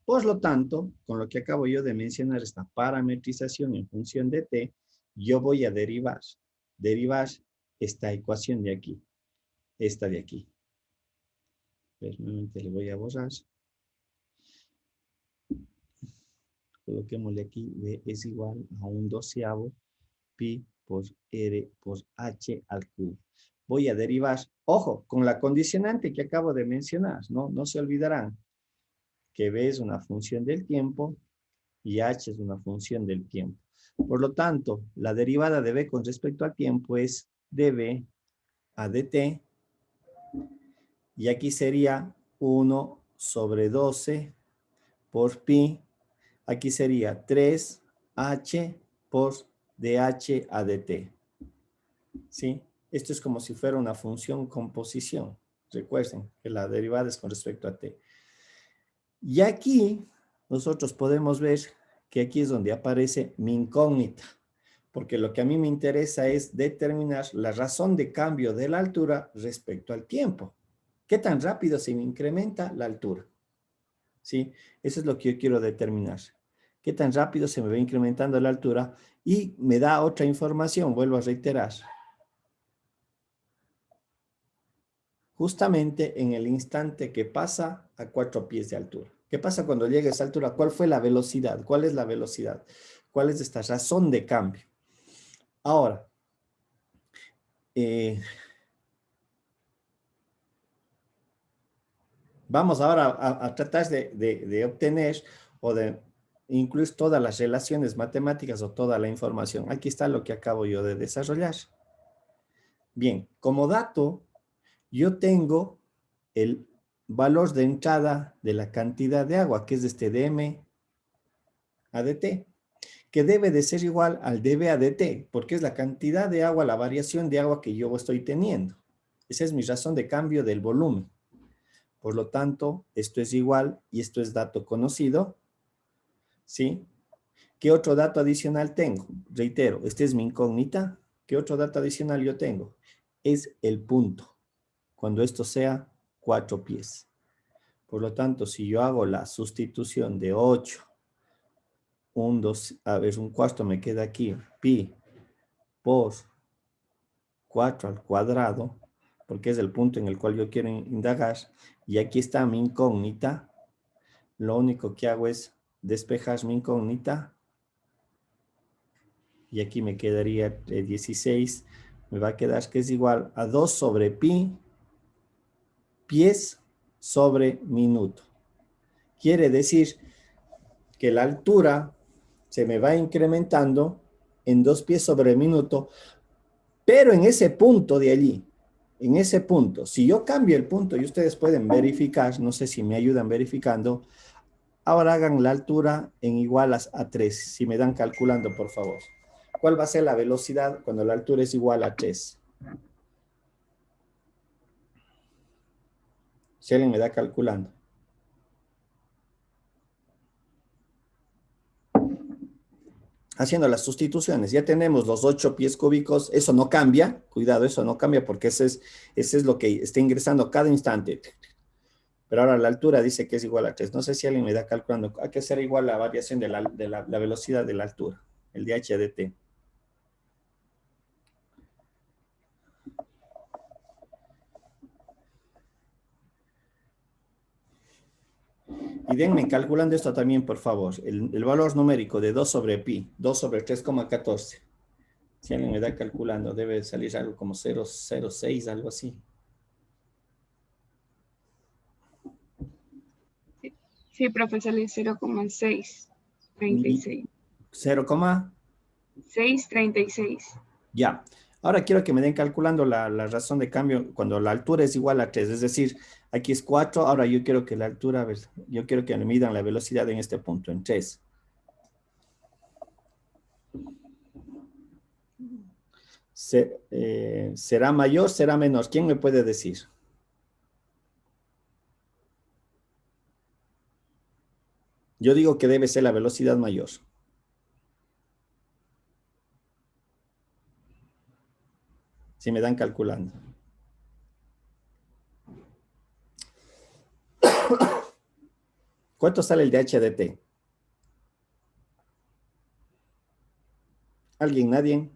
Por lo tanto, con lo que acabo yo de mencionar, esta parametrización en función de t, yo voy a derivar esta ecuación de aquí, esta de aquí. Nuevamente le voy a borrar. Coloquémosle aquí, b es igual a 1/12 pi por r por h al cubo. Voy a derivar, ojo, con la condicionante que acabo de mencionar, no se olvidarán que b es una función del tiempo y h es una función del tiempo. Por lo tanto, la derivada de b con respecto al tiempo es db a dt, y aquí sería 1/12 por pi, aquí sería 3h por dh a dt. ¿Sí? Esto es como si fuera una función composición. Recuerden que la derivada es con respecto a t. Y aquí nosotros podemos ver que aquí es donde aparece mi incógnita, porque lo que a mí me interesa es determinar la razón de cambio de la altura respecto al tiempo. ¿Qué tan rápido se me incrementa la altura? ¿sí? Eso es lo que yo quiero determinar. ¿Qué tan rápido se me va incrementando la altura? Y me da otra información, vuelvo a reiterar. Justamente en el instante que pasa a 4 pies de altura. ¿Qué pasa cuando llega a esa altura? ¿Cuál fue la velocidad? ¿Cuál es la velocidad? ¿Cuál es esta razón de cambio? Ahora, vamos ahora a tratar de obtener o de incluir todas las relaciones matemáticas o toda la información. Aquí está lo que acabo yo de desarrollar. Bien, como dato, yo tengo el valor de entrada de la cantidad de agua, que es este dm a dt, que debe de ser igual al dB a dt, porque es la cantidad de agua, la variación de agua que yo estoy teniendo. Esa es mi razón de cambio del volumen. Por lo tanto, esto es igual y esto es dato conocido, ¿sí? ¿Qué otro dato adicional tengo? Reitero, esta es mi incógnita. ¿Qué otro dato adicional yo tengo? Es el punto, cuando esto sea 4 pies. Por lo tanto, si yo hago la sustitución de 8, 1, 2, a ver, un cuarto me queda aquí, pi por 4 al cuadrado, porque es el punto en el cual yo quiero indagar, y aquí está mi incógnita. Lo único que hago es despejar mi incógnita, y aquí me quedaría 16, me va a quedar que es igual a 2 sobre pi, pies sobre minuto. Quiere decir que la altura se me va incrementando en 2 pies sobre minuto, pero en ese punto de allí, en ese punto, si yo cambio el punto y ustedes pueden verificar, no sé si me ayudan verificando, ahora hagan la altura en igual a 3, si me dan calculando, por favor. ¿Cuál va a ser la velocidad cuando la altura es igual a 3? Si alguien me da calculando. Haciendo las sustituciones, ya tenemos los 8 pies cúbicos, eso no cambia, cuidado, eso no cambia porque ese es lo que está ingresando cada instante. Pero ahora la altura dice que es igual a 3. No sé si alguien me da calculando. Hay que hacer igual la variación de la velocidad de la altura, el de h de t. Y denme calculando esto también, por favor. El valor numérico de 2 sobre pi, 2 sobre 3,14. Si alguien me da calculando, debe salir algo como 0,06, algo así. Sí, profe, sale 0,636. 636. Ya. Ahora quiero que me den calculando la razón de cambio cuando la altura es igual a 3. Es decir, aquí es 4. Ahora yo quiero que la altura, a ver, yo quiero que me midan la velocidad en este punto, en 3. ¿Será mayor, será menor? ¿Quién me puede decir? Yo digo que debe ser la velocidad mayor. Si me dan calculando. ¿Cuánto sale el de h de t? ¿Alguien? ¿Nadie?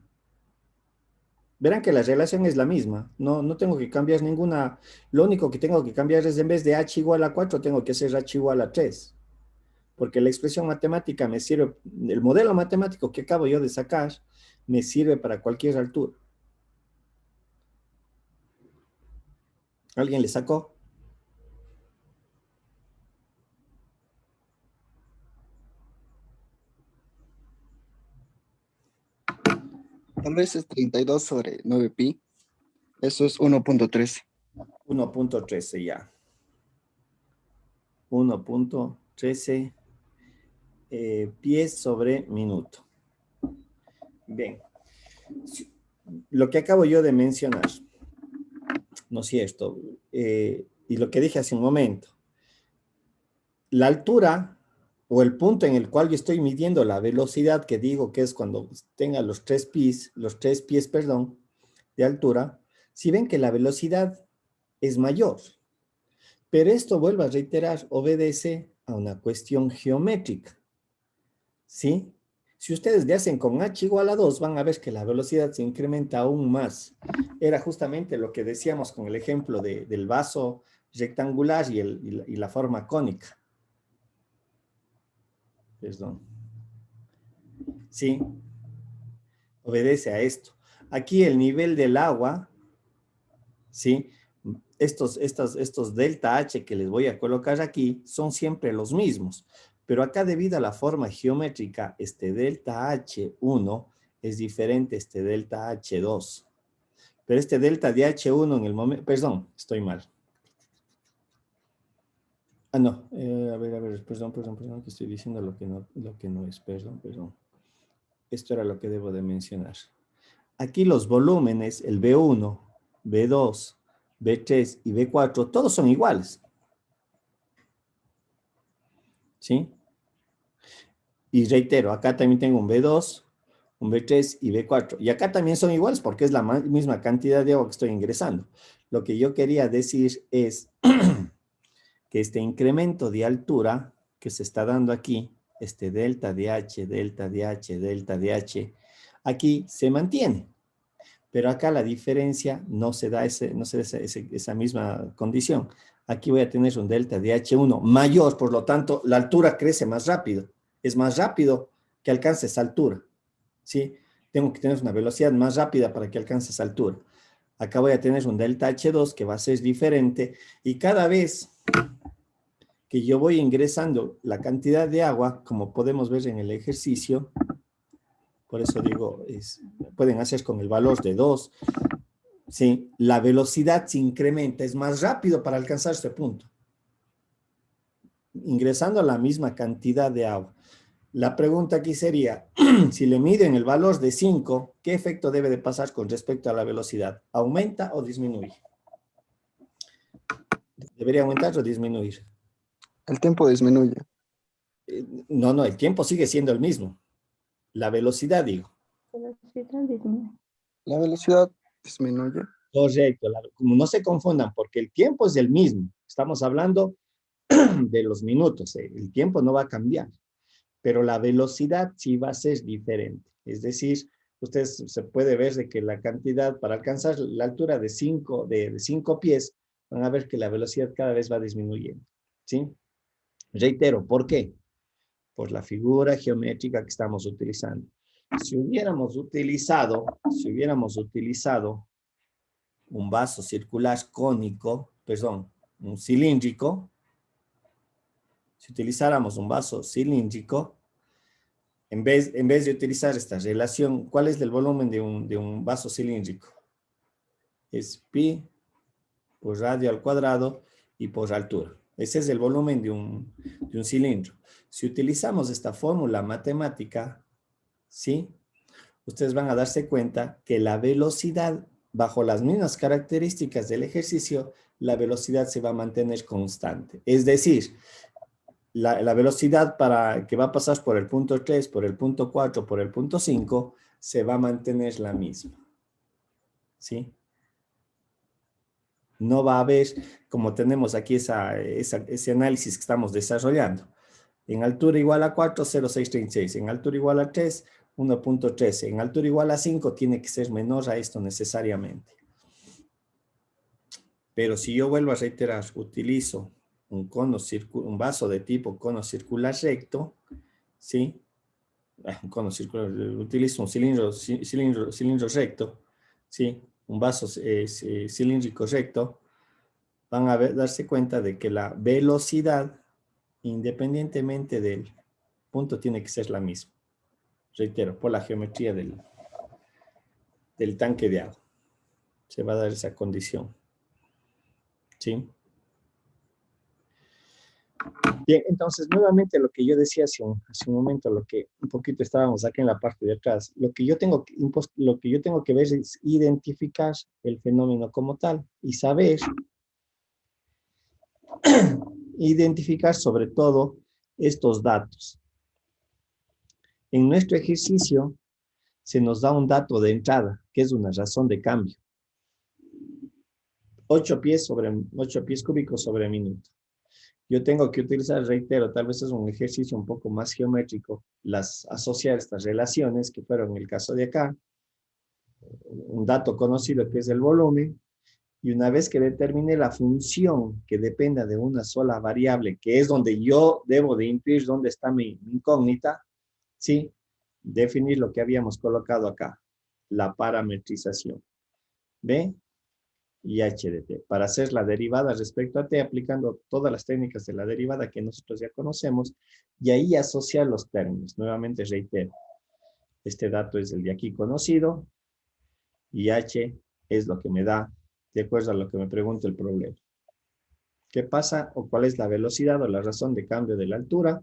Verán que la relación es la misma. No tengo que cambiar ninguna. Lo único que tengo que cambiar es en vez de h igual a 4, tengo que hacer h igual a 3. Porque la expresión matemática me sirve, el modelo matemático que acabo yo de sacar, me sirve para cualquier altura. ¿Alguien le sacó? Tal vez es 32 sobre 9 pi. Eso es 1.13. 1.13 ya. 1.13 pies sobre minuto. Bien. Lo que acabo yo de mencionar, ¿no es cierto? Y lo que dije hace un momento. La altura o el punto en el cual yo estoy midiendo la velocidad que digo que es cuando tenga los 3 pies, de altura, si ven que la velocidad es mayor. Pero esto, vuelvo a reiterar, obedece a una cuestión geométrica, ¿sí? Si ustedes le hacen con h igual a 2, van a ver que la velocidad se incrementa aún más. Era justamente lo que decíamos con el ejemplo del vaso rectangular y la forma cónica. Perdón. Sí, obedece a esto. Aquí el nivel del agua, ¿sí? Estos delta H que les voy a colocar aquí son siempre los mismos. Pero acá debido a la forma geométrica, este delta H1 es diferente a este delta H2. Pero este delta de H1 en el momento, perdón, estoy mal. Ah, no, a ver, perdón, que estoy diciendo lo que no es, perdón. Esto era lo que debo de mencionar. Aquí los volúmenes, el B1, B2, B3 y B4, todos son iguales. ¿Sí? Y reitero, acá también tengo un B2, un B3 y B4. Y acá también son iguales porque es la misma cantidad de agua que estoy ingresando. Lo que yo quería decir es que este incremento de altura que se está dando aquí, este delta de H, delta de H, delta de H, aquí se mantiene. Pero acá la diferencia no se da esa misma condición. Aquí voy a tener un delta de H1 mayor, por lo tanto, la altura crece más rápido. Es más rápido que alcance esa altura. ¿Sí? Tengo que tener una velocidad más rápida para que alcance esa altura. Acá voy a tener un delta H2 que va a ser diferente y cada vez que yo voy ingresando la cantidad de agua, como podemos ver en el ejercicio, por eso digo, pueden hacer con el valor de 2, ¿sí? La velocidad se incrementa, es más rápido para alcanzar este punto, ingresando la misma cantidad de agua. La pregunta aquí sería, si le miden el valor de 5, ¿qué efecto debe de pasar con respecto a la velocidad? ¿Aumenta o disminuye? ¿Debería aumentar o disminuir? El tiempo disminuye. No, el tiempo sigue siendo el mismo. La velocidad, digo. La velocidad disminuye. Correcto, como no se confundan, porque el tiempo es el mismo. Estamos hablando de los minutos, el tiempo no va a cambiar, pero la velocidad sí va a ser diferente. Es decir, ustedes se puede ver de que la cantidad, para alcanzar la altura de 5 pies, van a ver que la velocidad cada vez va disminuyendo, ¿sí? Reitero, ¿por qué? Por la figura geométrica que estamos utilizando. Si hubiéramos utilizado un vaso circular cónico, perdón, un cilíndrico, si utilizáramos un vaso cilíndrico, en vez de utilizar esta relación, ¿cuál es el volumen de un vaso cilíndrico? Es pi por radio al cuadrado y por altura. Ese es el volumen de un cilindro. Si utilizamos esta fórmula matemática, ¿sí? Ustedes van a darse cuenta que la velocidad, bajo las mismas características del ejercicio, la velocidad se va a mantener constante. Es decir, la velocidad que va a pasar por el punto 3, por el punto 4, por el punto 5, se va a mantener la misma. ¿Sí? No va a haber, como tenemos aquí ese análisis que estamos desarrollando. En altura igual a 4, 0,636. En altura igual a 3, 1.13. En altura igual a 5, tiene que ser menor a esto necesariamente. Pero si yo vuelvo a reiterar, utilizo un vaso de tipo cono circular recto, ¿sí? Un cono circular, utilizo un cilindro recto, ¿sí? Un vaso cilíndrico recto, van a darse cuenta de que la velocidad, independientemente del punto, tiene que ser la misma. Reitero, por la geometría del tanque de agua. Se va a dar esa condición. ¿Sí? Bien, entonces, nuevamente lo que yo decía hace un momento, lo que un poquito estábamos aquí en la parte de atrás, lo que yo tengo que ver es identificar el fenómeno como tal y saber identificar sobre todo estos datos. En nuestro ejercicio se nos da un dato de entrada, que es una razón de cambio. 8 pies cúbicos sobre minuto. yo tengo que utilizar, reitero, tal vez es un ejercicio un poco más geométrico, asociar estas relaciones, que fueron en el caso de acá, un dato conocido que es el volumen, y una vez que determine la función que dependa de una sola variable, que es donde yo debo de intuir dónde está mi incógnita, ¿sí? Definir lo que habíamos colocado acá, la parametrización. ¿Ve? Y h de t. Para hacer la derivada respecto a t, aplicando todas las técnicas de la derivada que nosotros ya conocemos, y ahí asociar los términos. Nuevamente reitero, este dato es el de aquí conocido, y h es lo que me da, de acuerdo a lo que me pregunta el problema. ¿Qué pasa o cuál es la velocidad o la razón de cambio de la altura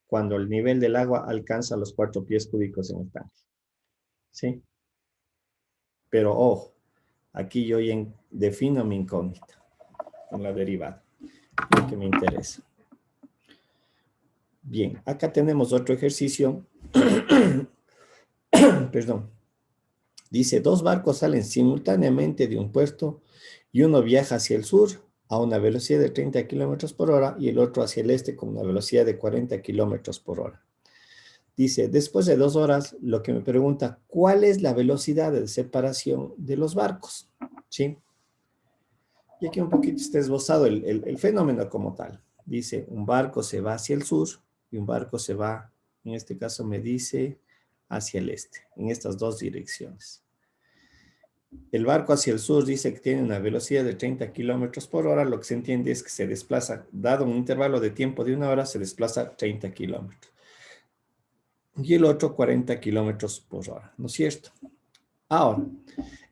cuando el nivel del agua alcanza los 4 pies cúbicos en el tanque? ¿Sí? Pero ojo, aquí yo ya defino mi incógnita en la derivada, lo que me interesa. Bien, acá tenemos otro ejercicio. Perdón. Dice, 2 barcos salen simultáneamente de un puerto y uno viaja hacia el sur a una velocidad de 30 kilómetros por hora y el otro hacia el este con una velocidad de 40 kilómetros por hora. Dice, después de 2 horas, lo que me pregunta, ¿cuál es la velocidad de separación de los barcos? ¿Sí? Y aquí un poquito está esbozado el fenómeno como tal. Dice, un barco se va hacia el sur y un barco se va, en este caso me dice, hacia el este, en estas dos direcciones. El barco hacia el sur dice que tiene una velocidad de 30 kilómetros por hora. Lo que se entiende es que se desplaza, dado un intervalo de tiempo de 1 hora, se desplaza 30 kilómetros. Y el otro 40 kilómetros por hora, ¿no es cierto? Ahora,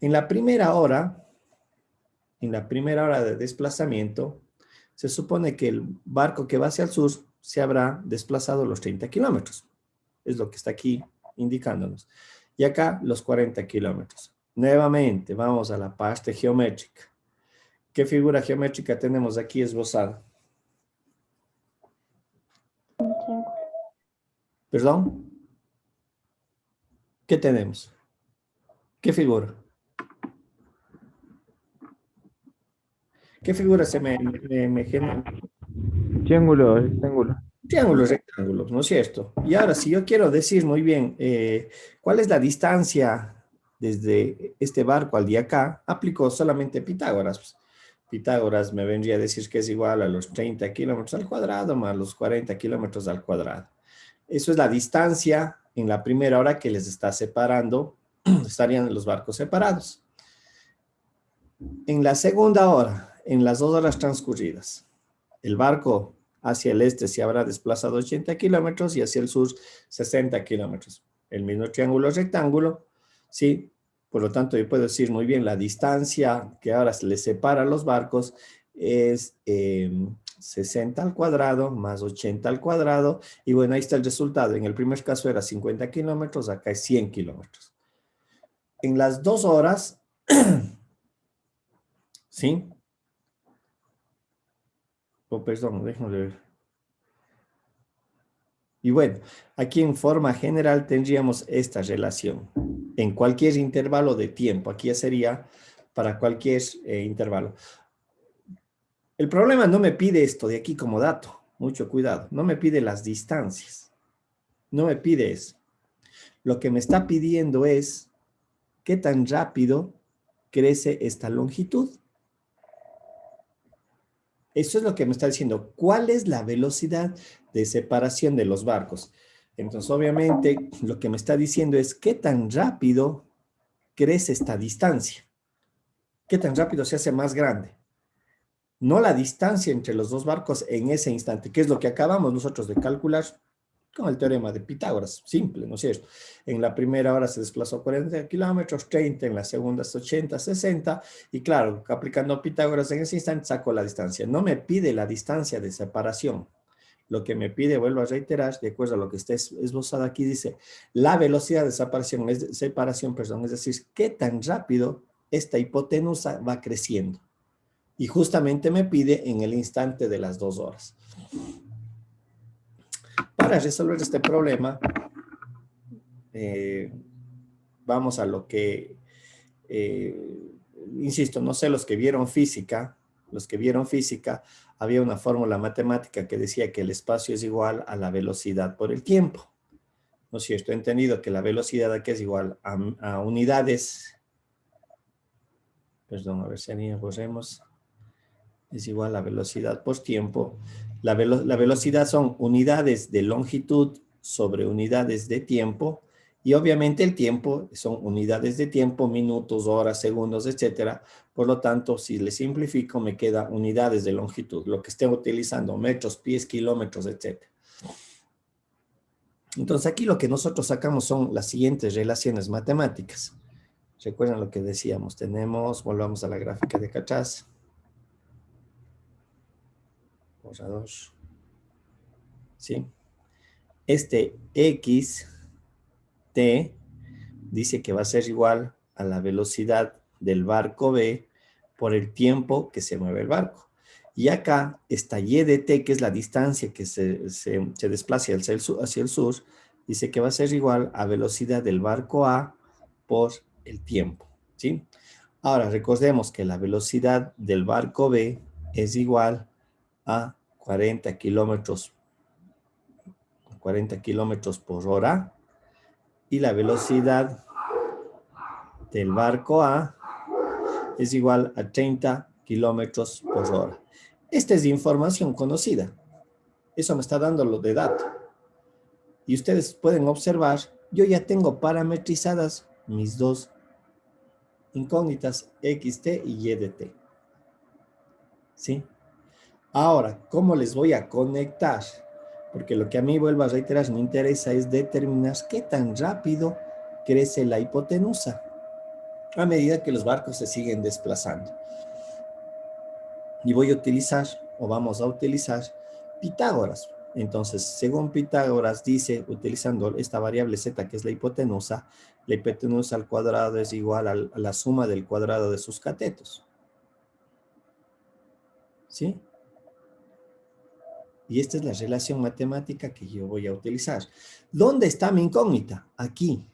en la primera hora de desplazamiento, se supone que el barco que va hacia el sur se habrá desplazado los 30 kilómetros. Es lo que está aquí indicándonos. Y acá los 40 kilómetros. Nuevamente, vamos a la parte geométrica. ¿Qué figura geométrica tenemos aquí esbozada? ¿Perdón? ¿Qué tenemos? ¿Qué figura? ¿Qué figura se me genera? Triángulo, rectángulo. Triángulos, rectángulos, ¿no es cierto? Y ahora, si yo quiero decir muy bien, ¿cuál es la distancia desde este barco al de acá? Aplico solamente Pitágoras. Pues. Pitágoras me vendría a decir que es igual a los 30 kilómetros al cuadrado más los 40 kilómetros al cuadrado. Eso es la distancia en la primera hora que les está separando, estarían los barcos separados. En la segunda hora, en las 2 horas transcurridas, el barco hacia el este se habrá desplazado 80 kilómetros y hacia el sur 60 kilómetros. El mismo triángulo rectángulo, ¿sí? Por lo tanto, yo puedo decir muy bien la distancia que ahora se les separa a los barcos es 60 al cuadrado más 80 al cuadrado. Y bueno, ahí está el resultado. En el primer caso era 50 kilómetros, acá es 100 kilómetros. En las 2 horas, ¿sí? Oh, perdón, déjenme ver. Y bueno, aquí en forma general tendríamos esta relación. En cualquier intervalo de tiempo, aquí ya sería para cualquier intervalo. El problema no me pide esto de aquí como dato, mucho cuidado. No me pide las distancias, no me pide eso. Lo que me está pidiendo es qué tan rápido crece esta longitud. Eso es lo que me está diciendo. ¿Cuál es la velocidad de separación de los barcos? Entonces, obviamente, lo que me está diciendo es qué tan rápido crece esta distancia. ¿Qué tan rápido se hace más grande? No la distancia entre los dos barcos en ese instante, que es lo que acabamos nosotros de calcular con el teorema de Pitágoras. Simple, ¿no es cierto? En la primera hora se desplazó 40 kilómetros, 30, en la segunda 80, 60, y claro, aplicando Pitágoras en ese instante saco la distancia. No me pide la distancia de separación. Lo que me pide, vuelvo a reiterar, de acuerdo a lo que está esbozado aquí, dice la velocidad de separación, es decir, qué tan rápido esta hipotenusa va creciendo. Y justamente me pide en el instante de las 2 horas. Para resolver este problema, vamos a lo que, insisto, no sé los que vieron física, los que vieron física, había una fórmula matemática que decía que el espacio es igual a la velocidad por el tiempo. ¿No es cierto? He entendido que la velocidad aquí es igual a unidades. Perdón, a ver si ahí borremos. Es igual a velocidad por tiempo. La velocidad son unidades de longitud sobre unidades de tiempo. Y obviamente el tiempo son unidades de tiempo, minutos, horas, segundos, etcétera. Por lo tanto, si le simplifico, me queda unidades de longitud, lo que esté utilizando, metros, pies, kilómetros, etcétera. Entonces, aquí lo que nosotros sacamos son las siguientes relaciones matemáticas. Recuerden lo que decíamos. Tenemos, volvamos a la gráfica de acá atrás. Borrador. ¿Sí? Este X T dice que va a ser igual a la velocidad del barco B por el tiempo que se mueve el barco. Y acá esta Y de T, que es la distancia que se desplaza hacia el sur, dice que va a ser igual a velocidad del barco A por el tiempo, ¿sí? Ahora, recordemos que la velocidad del barco B es igual a 40 kilómetros por hora. Y la velocidad del barco A es igual a 30 kilómetros por hora. Esta es información conocida. Eso me está dando lo de dato. Y ustedes pueden observar, yo ya tengo parametrizadas mis dos incógnitas, XT y Y de T. ¿Sí? Ahora, ¿cómo les voy a conectar? Porque lo que a mí, vuelvo a reiterar, me interesa es determinar qué tan rápido crece la hipotenusa a medida que los barcos se siguen desplazando. Y voy a utilizar, o vamos a utilizar, Pitágoras. Entonces, según Pitágoras dice, utilizando esta variable z, que es la hipotenusa al cuadrado es igual a la suma del cuadrado de sus catetos. ¿Sí? Y esta es la relación matemática que yo voy a utilizar. ¿Dónde está mi incógnita? Aquí.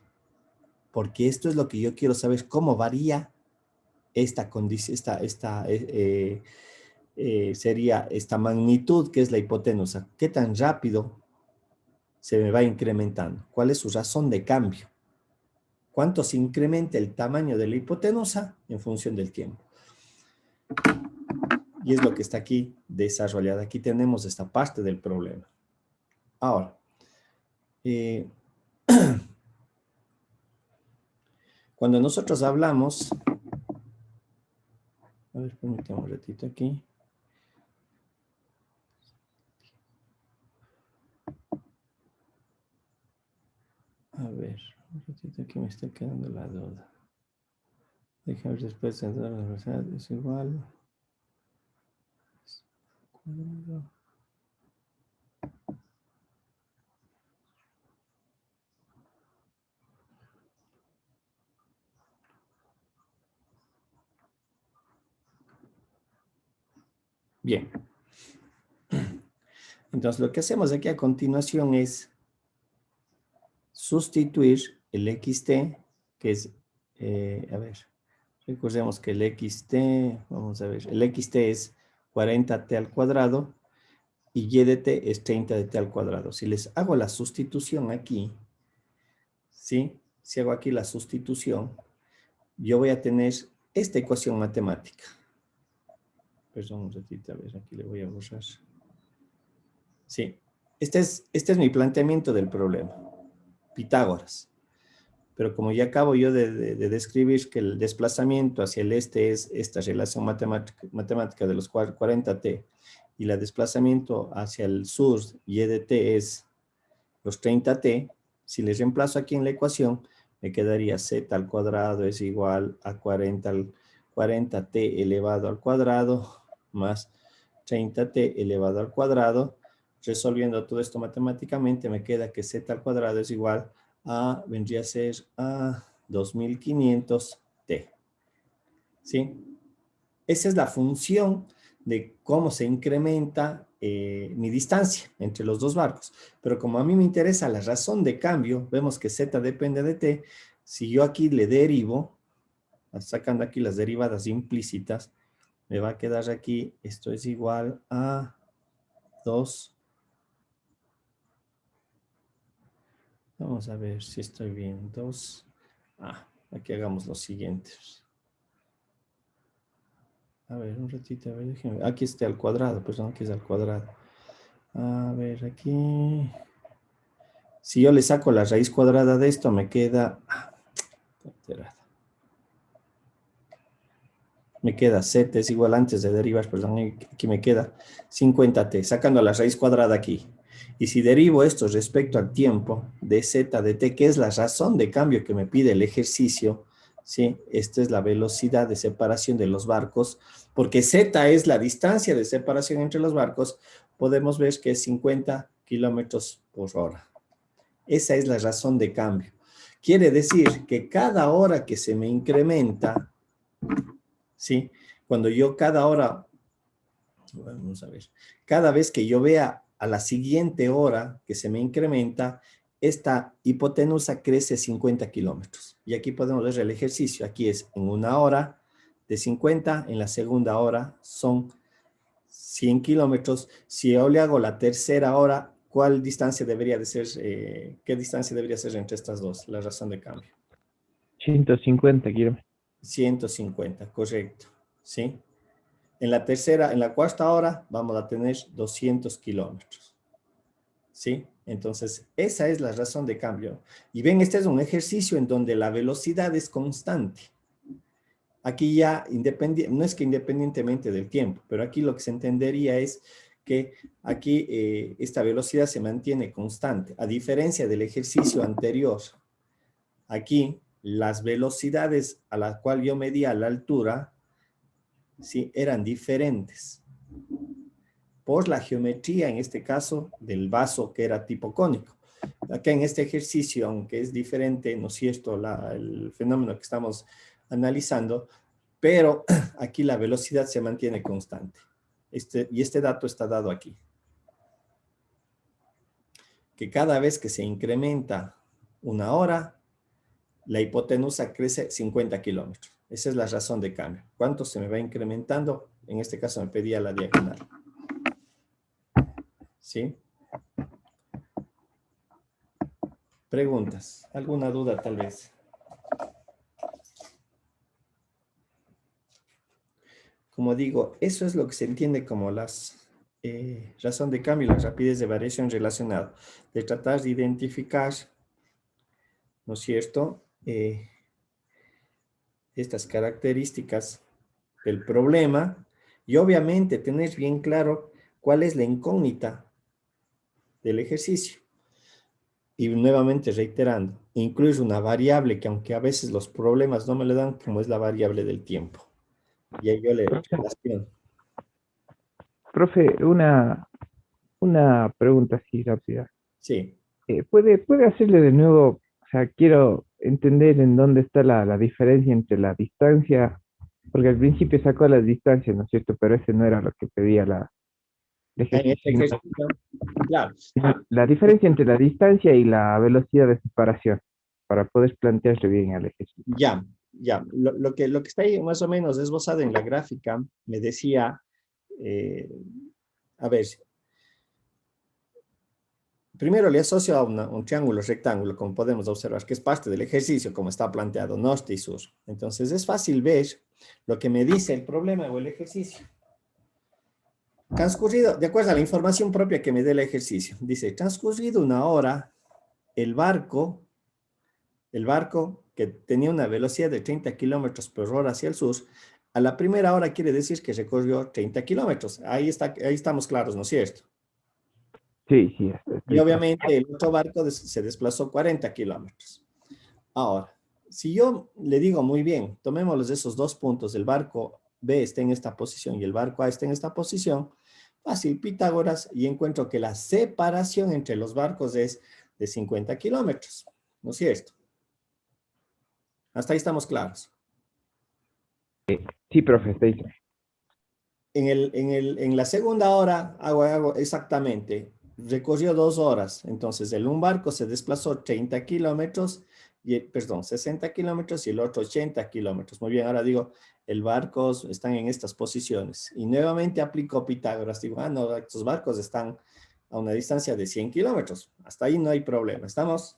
Porque esto es lo que yo quiero saber, cómo varía esta condición, sería esta magnitud que es la hipotenusa. ¿Qué tan rápido se me va incrementando? ¿Cuál es su razón de cambio? ¿Cuánto se incrementa el tamaño de la hipotenusa en función del tiempo? Y es lo que está aquí desarrollado. Aquí tenemos esta parte del problema. Ahora, cuando nosotros hablamos, a ver, permítame un ratito aquí. A ver, un ratito aquí me está quedando la duda. Déjame ver después de la velocidad, es igual. Bien. Entonces, lo que hacemos aquí a continuación es sustituir el XT, que es, a ver, recordemos que el XT, vamos a ver, el XT es 40t al cuadrado y Y de t es 30t al cuadrado. Si les hago la sustitución aquí, ¿sí? Si hago aquí la sustitución, yo voy a tener esta ecuación matemática. Perdón un ratito, a ver, aquí le voy a borrar. Sí, este es mi planteamiento del problema. Pitágoras. Pero como ya acabo yo de describir que el desplazamiento hacia el este es esta relación matemática de los 40t y el desplazamiento hacia el sur, Y de t, es los 30t, si les reemplazo aquí en la ecuación, me quedaría z al cuadrado es igual a 40t elevado al cuadrado más 30t elevado al cuadrado. Resolviendo todo esto matemáticamente, me queda que z al cuadrado es igual a, vendría a ser a 2500t. ¿Sí? Esa es la función de cómo se incrementa mi distancia entre los dos barcos. Pero como a mí me interesa la razón de cambio, vemos que z depende de t. Si yo aquí le derivo, sacando aquí las derivadas implícitas, me va a quedar aquí, esto es igual a 2. Vamos a ver si estoy bien. 2. Aquí hagamos lo siguiente. A ver, un ratito, a ver, déjenme. Aquí está al cuadrado, perdón, aquí es al cuadrado. A ver, aquí. Si yo le saco la raíz cuadrada de esto, me queda... Me queda z es igual antes de derivar, perdón, aquí me queda 50t, sacando la raíz cuadrada aquí. Y si derivo esto respecto al tiempo de z de t, que es la razón de cambio que me pide el ejercicio, ¿sí? Esta es la velocidad de separación de los barcos, porque z es la distancia de separación entre los barcos, podemos ver que es 50 kilómetros por hora. Esa es la razón de cambio. Quiere decir que cada hora que se me incrementa, ¿sí? Cuando yo cada hora, vamos a ver, cada vez que yo vea a la siguiente hora que se me incrementa, esta hipotenusa crece 50 kilómetros. Y aquí podemos ver el ejercicio. Aquí es en una hora de 50, en la segunda hora son 100 kilómetros. Si yo le hago la tercera hora, ¿cuál distancia debería de ser? ¿Qué distancia debería ser entre estas dos? La razón de cambio. 150 kilómetros. 150, correcto. ¿Sí? En la cuarta hora vamos a tener 200 kilómetros. ¿Sí? Entonces, esa es la razón de cambio. Y ven, este es un ejercicio en donde la velocidad es constante. Aquí ya, no es que independientemente del tiempo, pero aquí lo que se entendería es que aquí esta velocidad se mantiene constante, a diferencia del ejercicio anterior. Aquí, las velocidades a las cuales yo medía la altura, ¿sí? Eran diferentes. Por la geometría, en este caso, del vaso que era tipo cónico. Acá en este ejercicio, aunque es diferente, ¿no es cierto?, el fenómeno que estamos analizando, pero aquí la velocidad se mantiene constante. Y este dato está dado aquí. Que cada vez que se incrementa una hora, la hipotenusa crece 50 kilómetros. Esa es la razón de cambio. ¿Cuánto se me va incrementando? En este caso me pedía la diagonal. ¿Sí? Preguntas. ¿Alguna duda tal vez? Como digo, eso es lo que se entiende como las razón de cambio y la rapidez de variación relacionada. De tratar de identificar, ¿no es cierto?, estas características del problema y obviamente tener bien claro cuál es la incógnita del ejercicio. Y nuevamente reiterando, incluir una variable que aunque a veces los problemas no me le dan, como es la variable del tiempo. Y ahí yo le relaciono. Profe, una pregunta así rápida. Sí. ¿Puede hacerle de nuevo? O sea, quiero entender en dónde está la diferencia entre la distancia, porque al principio sacó las distancias, ¿no es cierto? Pero ese no era lo que pedía el En este ejercicio. ejercicio, claro. La diferencia entre la distancia y la velocidad de separación, para poder plantearse bien el ejercicio. Ya. Lo que está ahí más o menos esbozado en la gráfica, me decía, a ver, primero le asocio a un triángulo rectángulo, como podemos observar, que es parte del ejercicio, como está planteado, norte y sur. Entonces es fácil ver lo que me dice el problema o el ejercicio. Transcurrido, de acuerdo a la información propia que me dé el ejercicio, dice, transcurrido una hora, el barco que tenía una velocidad de 30 kilómetros por hora hacia el sur, a la primera hora quiere decir que recorrió 30 kilómetros. Ahí estamos claros, ¿no es cierto? Sí. Y obviamente el otro barco se desplazó 40 kilómetros. Ahora, si yo le digo muy bien, tomémoslos de esos dos puntos, el barco B está en esta posición y el barco A está en esta posición, fácil, Pitágoras, y encuentro que la separación entre los barcos es de 50 kilómetros, ¿no es cierto? Hasta ahí estamos claros. Sí, profe, está ahí. En la segunda hora hago exactamente, recorrió 2 horas, entonces un barco se desplazó 30 kilómetros perdón, 60 kilómetros y el otro 80 kilómetros. Muy bien, ahora digo, el barco están en estas posiciones. Y nuevamente aplico Pitágoras. Digo, no, estos barcos están a una distancia de 100 kilómetros. Hasta ahí no hay problema. ¿Estamos?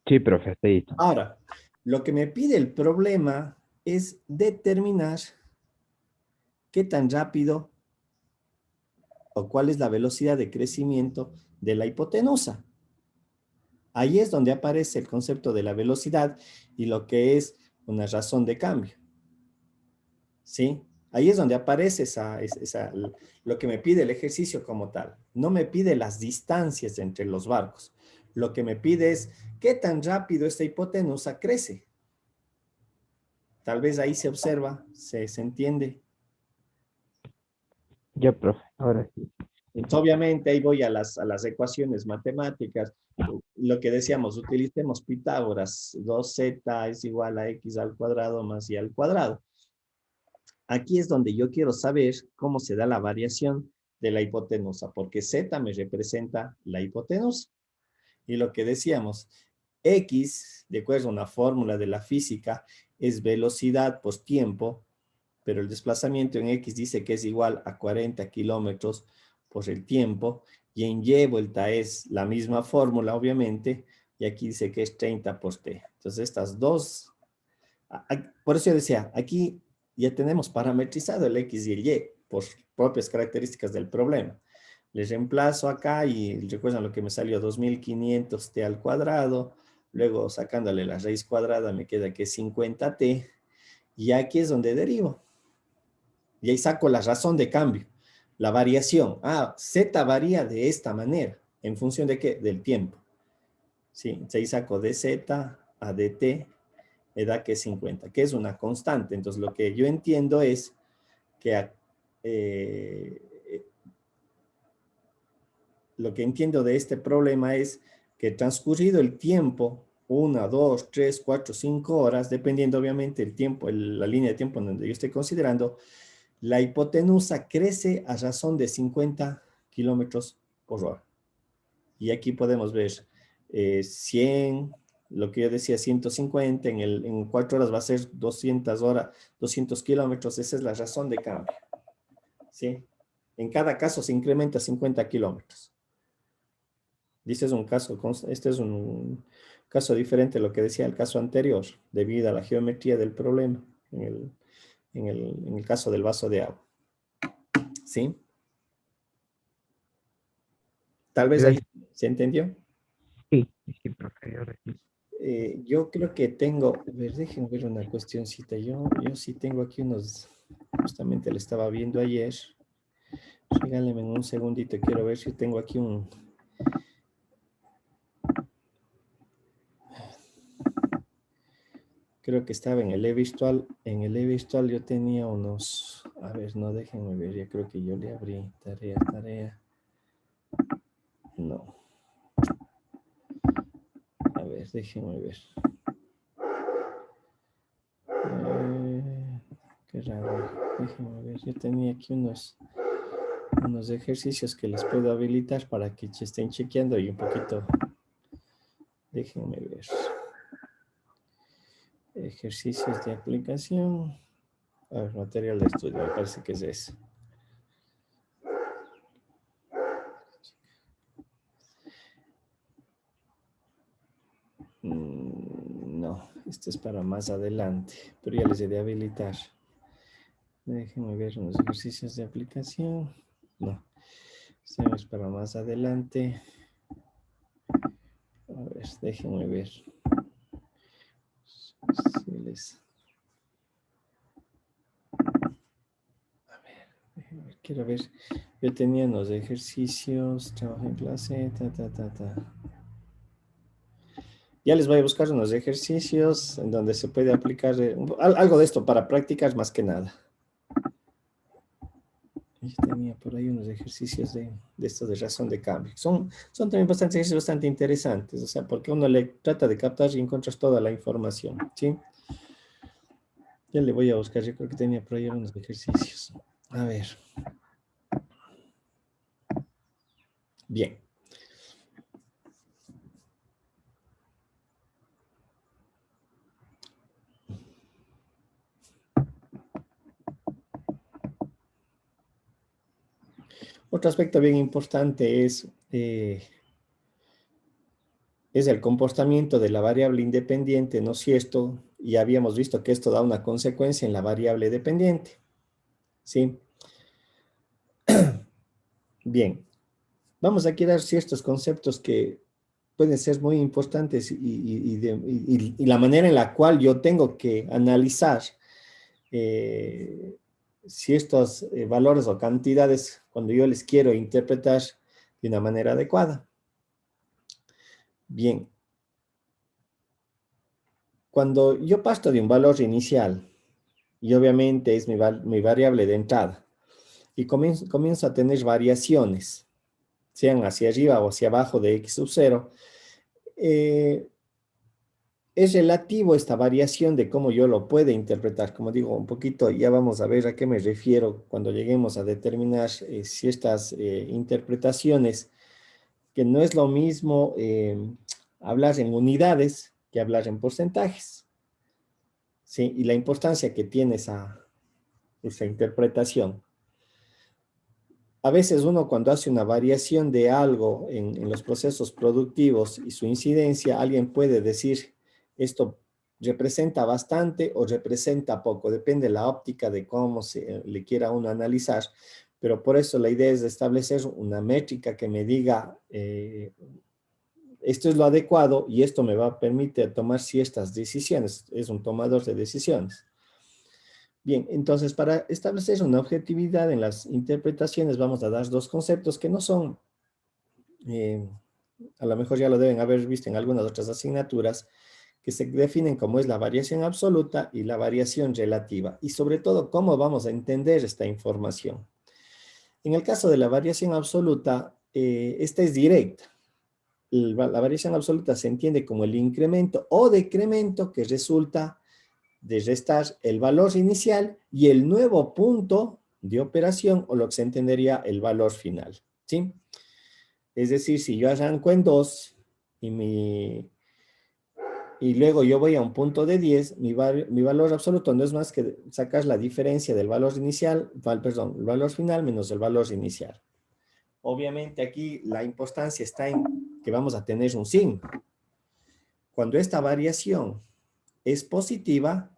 Sí, profe, hasta ahí. Ahora, lo que me pide el problema es determinar qué tan rápido o cuál es la velocidad de crecimiento de la hipotenusa. Ahí es donde aparece el concepto de la velocidad y lo que es una razón de cambio. ¿Sí? Ahí es donde aparece lo que me pide el ejercicio como tal. No me pide las distancias entre los barcos. Lo que me pide es qué tan rápido esta hipotenusa crece. Tal vez ahí se observa, se entiende. Ya, profe, ahora sí. Entonces, obviamente ahí voy a las ecuaciones matemáticas. Lo que decíamos, utilicemos Pitágoras. 2z es igual a x al cuadrado más y al cuadrado. Aquí es donde yo quiero saber cómo se da la variación de la hipotenusa, porque z me representa la hipotenusa. Y lo que decíamos, x, de acuerdo a una fórmula de la física, es velocidad por tiempo, pero el desplazamiento en x dice que es igual a 40 kilómetros por el tiempo, y en y vuelta es la misma fórmula, obviamente, y aquí dice que es 30 por t. Entonces, estas dos, por eso yo decía, aquí ya tenemos parametrizado el x y el y por propias características del problema. Les reemplazo acá y recuerdan lo que me salió 2500 t al cuadrado, luego sacándole la raíz cuadrada me queda que es 50t, y aquí es donde derivo. Y ahí saco la razón de cambio, la variación. Z varía de esta manera, ¿en función de qué? Del tiempo. Sí, ahí saco de Z a dt, me da que es 50, que es una constante. Entonces, lo que yo entiendo es que lo que entiendo de este problema es que transcurrido el tiempo, 1, 2, 3, 4, 5 horas, dependiendo obviamente el tiempo, la línea de tiempo en donde yo estoy considerando, la hipotenusa crece a razón de 50 kilómetros por hora. Y aquí podemos ver 100, lo que yo decía 150, en 4 horas va a ser 200 kilómetros, esa es la razón de cambio. ¿Sí? En cada caso se incrementa 50 kilómetros. Este es un caso diferente a lo que decía el caso anterior, debido a la geometría del problema, en el caso del vaso de agua. ¿Sí? Tal vez ahí Gracias. se entendió. Sí, sí, profe, ahora sí. Yo creo que tengo, a ver, déjenme ver una cuestioncita. Yo sí tengo aquí unos, justamente le estaba viendo ayer. Regálenme un segundito, quiero ver si tengo aquí un... Creo que estaba en el e-virtual. En el e-virtual yo tenía unos... A ver, no, déjenme ver. Ya creo que yo le abrí tarea. No. A ver, déjenme ver. Qué raro. Déjenme ver. Yo tenía aquí unos ejercicios que les puedo habilitar para que estén chequeando y un poquito... Déjenme ver. Ejercicios de aplicación. A ver, material de estudio, me parece que es ese. No, este es para más adelante, pero ya les he de habilitar. Déjenme ver unos ejercicios de aplicación. No, este es para más adelante. A ver, déjenme ver. Si les... A ver, déjenme ver, quiero ver. Yo tenía unos ejercicios, trabajo en clase, Ya les voy a buscar unos ejercicios en donde se puede aplicar algo de esto para practicar más que nada. Yo tenía por ahí unos ejercicios de esto de razón de cambio. Son también ejercicios bastante interesantes, o sea, porque uno le trata de captar y encontrar toda la información, ¿sí? Ya le voy a buscar, yo creo que tenía por ahí unos ejercicios. A ver. Bien. Otro aspecto bien importante es el comportamiento de la variable independiente, ¿no es cierto? Y habíamos visto que esto da una consecuencia en la variable dependiente, ¿sí? Bien, vamos aquí a dar ciertos conceptos que pueden ser muy importantes y la manera en la cual yo tengo que analizar si estos valores o cantidades, cuando yo les quiero interpretar de una manera adecuada. Bien, cuando yo parto de un valor inicial, y obviamente es mi variable de entrada, y comienzo a tener variaciones, sean hacia arriba o hacia abajo de x sub 0, es relativo esta variación de cómo yo lo puedo interpretar. Como digo, un poquito, ya vamos a ver a qué me refiero cuando lleguemos a determinar ciertas interpretaciones, que no es lo mismo hablar en unidades que hablar en porcentajes, ¿sí? Y la importancia que tiene esa interpretación. A veces uno cuando hace una variación de algo en los procesos productivos y su incidencia, alguien puede decir, esto representa bastante o representa poco, depende de la óptica de cómo se le quiera uno analizar, pero por eso la idea es establecer una métrica que me diga, esto es lo adecuado y esto me va a permitir tomar ciertas decisiones, es un tomador de decisiones. Bien, entonces para establecer una objetividad en las interpretaciones vamos a dar dos conceptos que no son, a lo mejor ya lo deben haber visto en algunas otras asignaturas, que se definen como es la variación absoluta y la variación relativa, y sobre todo cómo vamos a entender esta información. En el caso de la variación absoluta, esta es directa. La variación absoluta se entiende como el incremento o decremento que resulta de restar el valor inicial y el nuevo punto de operación, o lo que se entendería el valor final, ¿sí? Es decir, si yo arranco en 2 y luego yo voy a un punto de 10, mi valor absoluto no es más que sacar la diferencia del valor inicial, perdón, el valor final menos el valor inicial. Obviamente aquí la importancia está en que vamos a tener un signo. Cuando esta variación es positiva,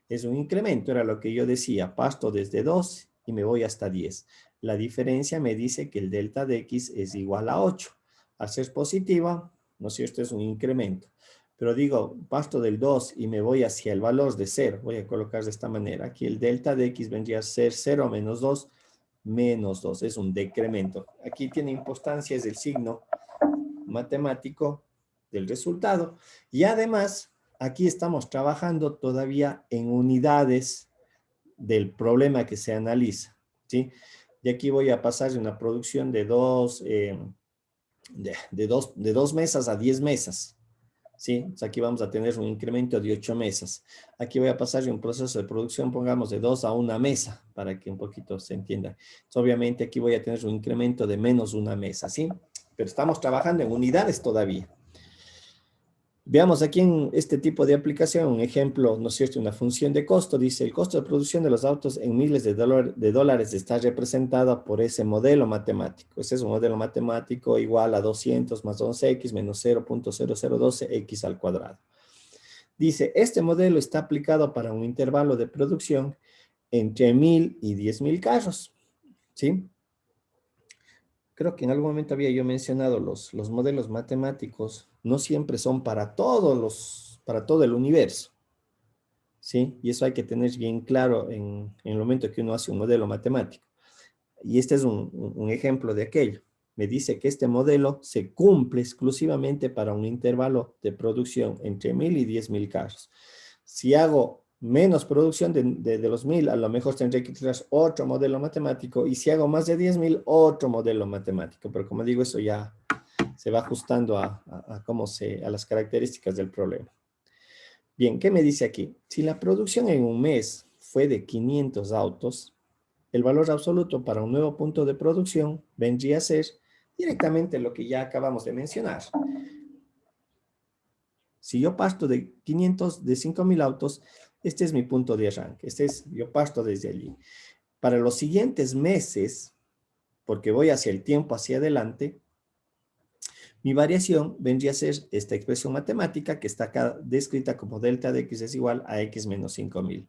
es un incremento, era lo que yo decía, parto desde 2 y me voy hasta 10. La diferencia me dice que el delta de x es igual a 8. Al ser positiva, ¿no es cierto? Es un incremento. Pero digo, parto del 2 y me voy hacia el valor de 0. Voy a colocar de esta manera. Aquí el delta de x vendría a ser 0 menos 2, menos 2. Es un decremento. Aquí tiene importancia, es el signo matemático del resultado. Y además, aquí estamos trabajando todavía en unidades del problema que se analiza, ¿sí? Y aquí voy a pasar de una producción de dos mesas a 10 mesas, ¿sí? O sea, aquí vamos a tener un incremento de 8 mesas. Aquí voy a pasar de un proceso de producción, pongamos, de 2 a 1 mesa, para que un poquito se entienda. Entonces, obviamente, aquí voy a tener un incremento de menos 1 mesa, ¿sí? Pero estamos trabajando en unidades todavía. Veamos aquí en este tipo de aplicación un ejemplo, ¿no es cierto? Una función de costo. Dice, el costo de producción de los autos en miles de dólares está representado por ese modelo matemático. Ese es un modelo matemático igual a 200 más 11x menos 0.0012x al cuadrado. Dice, este modelo está aplicado para un intervalo de producción entre 1000 y 10.000 carros, ¿sí? Creo que en algún momento había yo mencionado los modelos matemáticos no siempre son para todo el universo, ¿sí? Y eso hay que tener bien claro en el momento que uno hace un modelo matemático. Y este es un ejemplo de aquello. Me dice que este modelo se cumple exclusivamente para un intervalo de producción entre 1000 y 10.000 carros. Si hago menos producción de los 1000, a lo mejor tendré que utilizar otro modelo matemático, y si hago más de 10.000, otro modelo matemático. Pero como digo, eso ya se va ajustando a las características del problema. Bien, ¿qué me dice aquí? Si la producción en un mes fue de 500 autos, el valor absoluto para un nuevo punto de producción vendría a ser directamente lo que ya acabamos de mencionar. Si yo parto de 5.000 autos, este es mi punto de arranque. Yo parto desde allí. Para los siguientes meses, porque voy hacia el tiempo, hacia adelante, mi variación vendría a ser esta expresión matemática que está acá descrita como delta de x es igual a x menos 5000.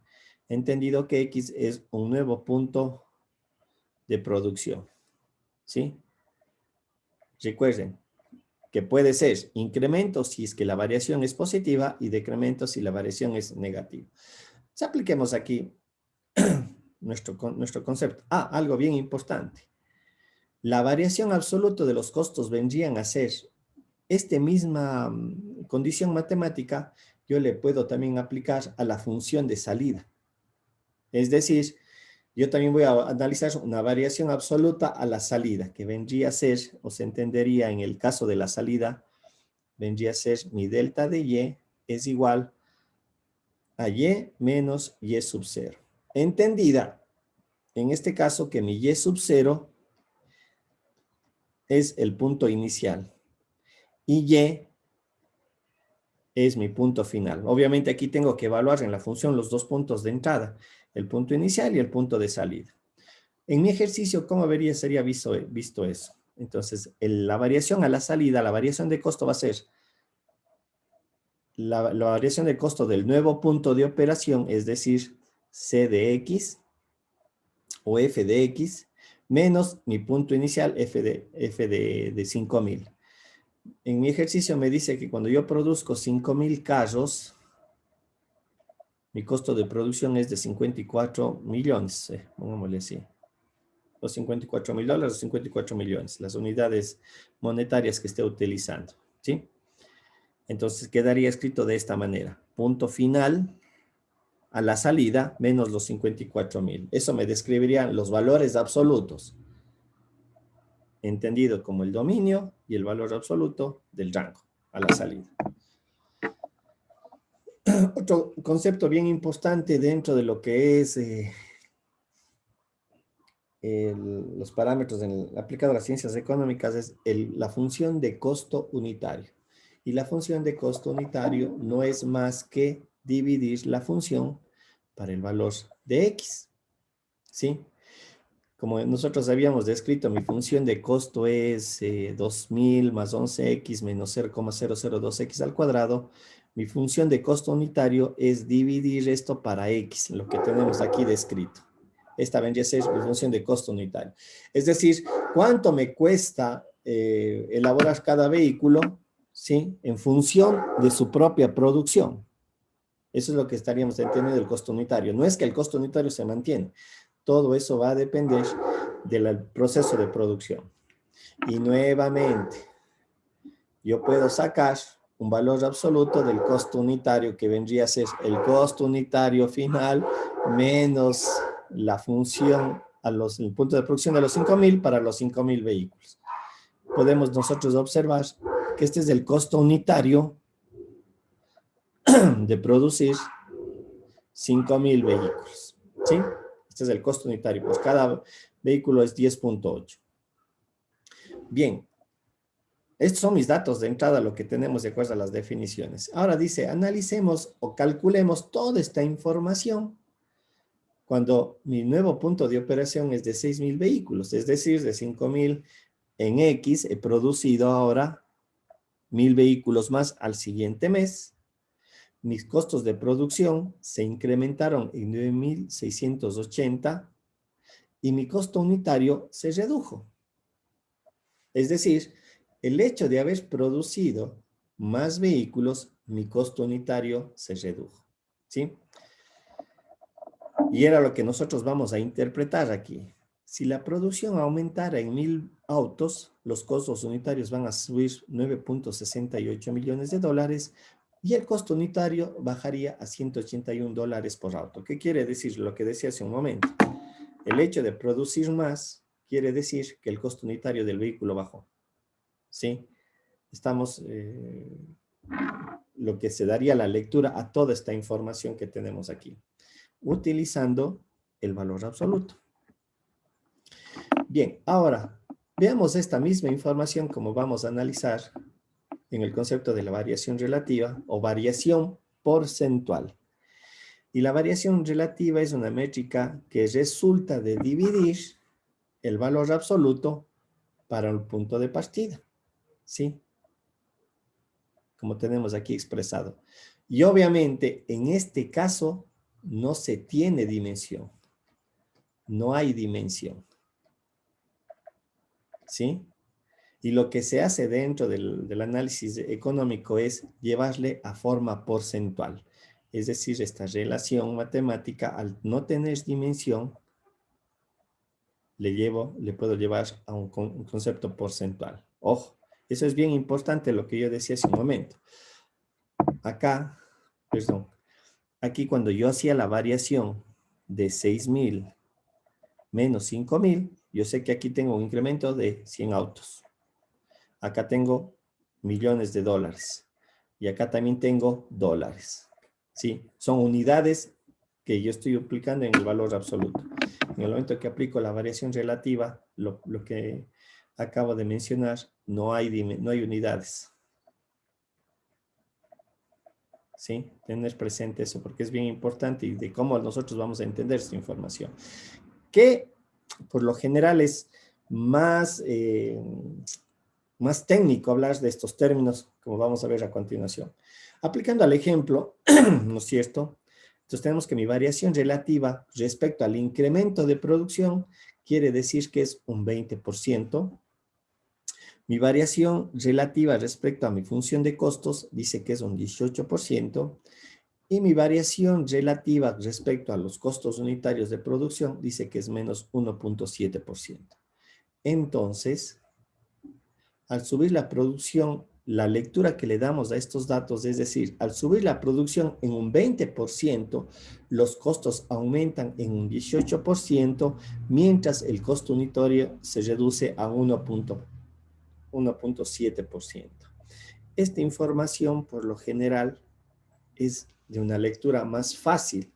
Entendido que x es un nuevo punto de producción. ¿Sí? Recuerden que puede ser incremento si es que la variación es positiva y decremento si la variación es negativa. Si apliquemos aquí nuestro concepto. Algo bien importante. La variación absoluta de los costos vendrían a ser esta misma condición matemática, yo le puedo también aplicar a la función de salida. Es decir, yo también voy a analizar una variación absoluta a la salida, que vendría a ser, o se entendería en el caso de la salida, vendría a ser mi delta de y es igual a y menos y sub 0. Entendida, en este caso, que mi y sub 0 es el punto inicial y y es mi punto final. Obviamente aquí tengo que evaluar en la función los dos puntos de entrada, el punto inicial y el punto de salida. En mi ejercicio, ¿cómo sería visto eso? Entonces, la variación a la salida, la variación de costo va a ser la variación de costo del nuevo punto de operación, es decir, C de X o F de X, menos mi punto inicial F de 5000. En mi ejercicio me dice que cuando yo produzco 5000 carros, mi costo de producción es de 54 millones, pongámosle así. Los $54,000, los 54 millones, las unidades monetarias que esté utilizando, ¿sí? Entonces quedaría escrito de esta manera. Punto final a la salida menos los 54,000. Eso me describiría los valores absolutos, entendido como el dominio y el valor absoluto del rango a la salida. Otro concepto bien importante dentro de lo que es los parámetros aplicados a las ciencias económicas es la función de costo unitario. Y la función de costo unitario no es más que dividir la función para el valor de X. ¿Sí? Como nosotros habíamos descrito, mi función de costo es 2000 más 11x menos 0,002x al cuadrado. Mi función de costo unitario es dividir esto para x, lo que tenemos aquí descrito. Esta vendría a ser mi función de costo unitario. Es decir, ¿cuánto me cuesta elaborar cada vehículo? ¿Sí? En función de su propia producción. Eso es lo que estaríamos entendiendo del costo unitario. No es que el costo unitario se mantiene. Todo eso va a depender del proceso de producción. Y nuevamente, yo puedo sacar un valor absoluto del costo unitario que vendría a ser el costo unitario final menos la función el punto de producción de los 5000 para los 5000 vehículos. Podemos nosotros observar que este es el costo unitario de producir 5000 vehículos. ¿Sí? Este es el costo unitario, pues cada vehículo es 10.8. Bien, estos son mis datos de entrada, lo que tenemos de acuerdo a las definiciones. Ahora dice, analicemos o calculemos toda esta información cuando mi nuevo punto de operación es de 6000 vehículos, es decir, de 5000 en X, he producido ahora 1000 vehículos más al siguiente mes. Mis costos de producción se incrementaron en 9680 y mi costo unitario se redujo. Es decir, el hecho de haber producido más vehículos, mi costo unitario se redujo. ¿Sí? Y era lo que nosotros vamos a interpretar aquí. Si la producción aumentara en 1000 autos, los costos unitarios van a subir 9.68 millones de dólares y el costo unitario bajaría a $181 por auto. ¿Qué quiere decir? Lo que decía hace un momento. El hecho de producir más quiere decir que el costo unitario del vehículo bajó. ¿Sí? Estamos, lo que se daría la lectura a toda esta información que tenemos aquí, utilizando el valor absoluto. Bien, ahora, veamos esta misma información como vamos a analizar en el concepto de la variación relativa o variación porcentual. Y la variación relativa es una métrica que resulta de dividir el valor absoluto para el punto de partida, ¿sí? Como tenemos aquí expresado. Y obviamente, en este caso, no se tiene dimensión. No hay dimensión, ¿sí? Y lo que se hace dentro del análisis económico es llevarle a forma porcentual. Es decir, esta relación matemática, al no tener dimensión, le puedo llevar a un concepto porcentual. Ojo, eso es bien importante lo que yo decía hace un momento. Acá, perdón, aquí cuando yo hacía la variación de 6.000 menos 5.000, yo sé que aquí tengo un incremento de 100 autos. Acá tengo millones de dólares. Y acá también tengo dólares. ¿Sí? Son unidades que yo estoy aplicando en el valor absoluto. En el momento que aplico la variación relativa, lo que acabo de mencionar, no hay unidades. ¿Sí? Tener presente eso porque es bien importante y de cómo nosotros vamos a entender esta información. Que por lo general es más técnico hablar de estos términos, como vamos a ver a continuación. Aplicando al ejemplo, ¿no es cierto? Entonces tenemos que mi variación relativa respecto al incremento de producción quiere decir que es un 20%. Mi variación relativa respecto a mi función de costos dice que es un 18%. Y mi variación relativa respecto a los costos unitarios de producción dice que es menos 1.7%. Entonces, al subir la producción, la lectura que le damos a estos datos, es decir, al subir la producción en un 20%, los costos aumentan en un 18%, mientras el costo unitario se reduce a 1.7%. Esta información, por lo general, es de una lectura más fácil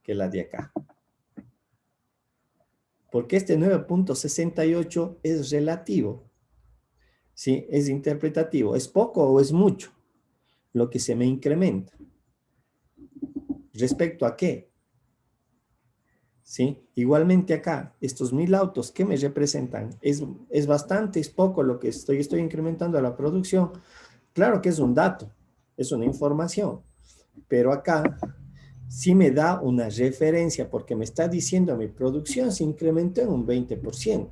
que la de acá. Porque este 9.68 es relativo. ¿Sí? Es interpretativo. ¿Es poco o es mucho lo que se me incrementa? ¿Respecto a qué? ¿Sí? Igualmente acá, estos 1.000 autos, ¿qué me representan? Es bastante, es poco lo que estoy incrementando a la producción. Claro que es un dato, es una información, pero acá sí me da una referencia porque me está diciendo mi producción se incrementó en un 20%.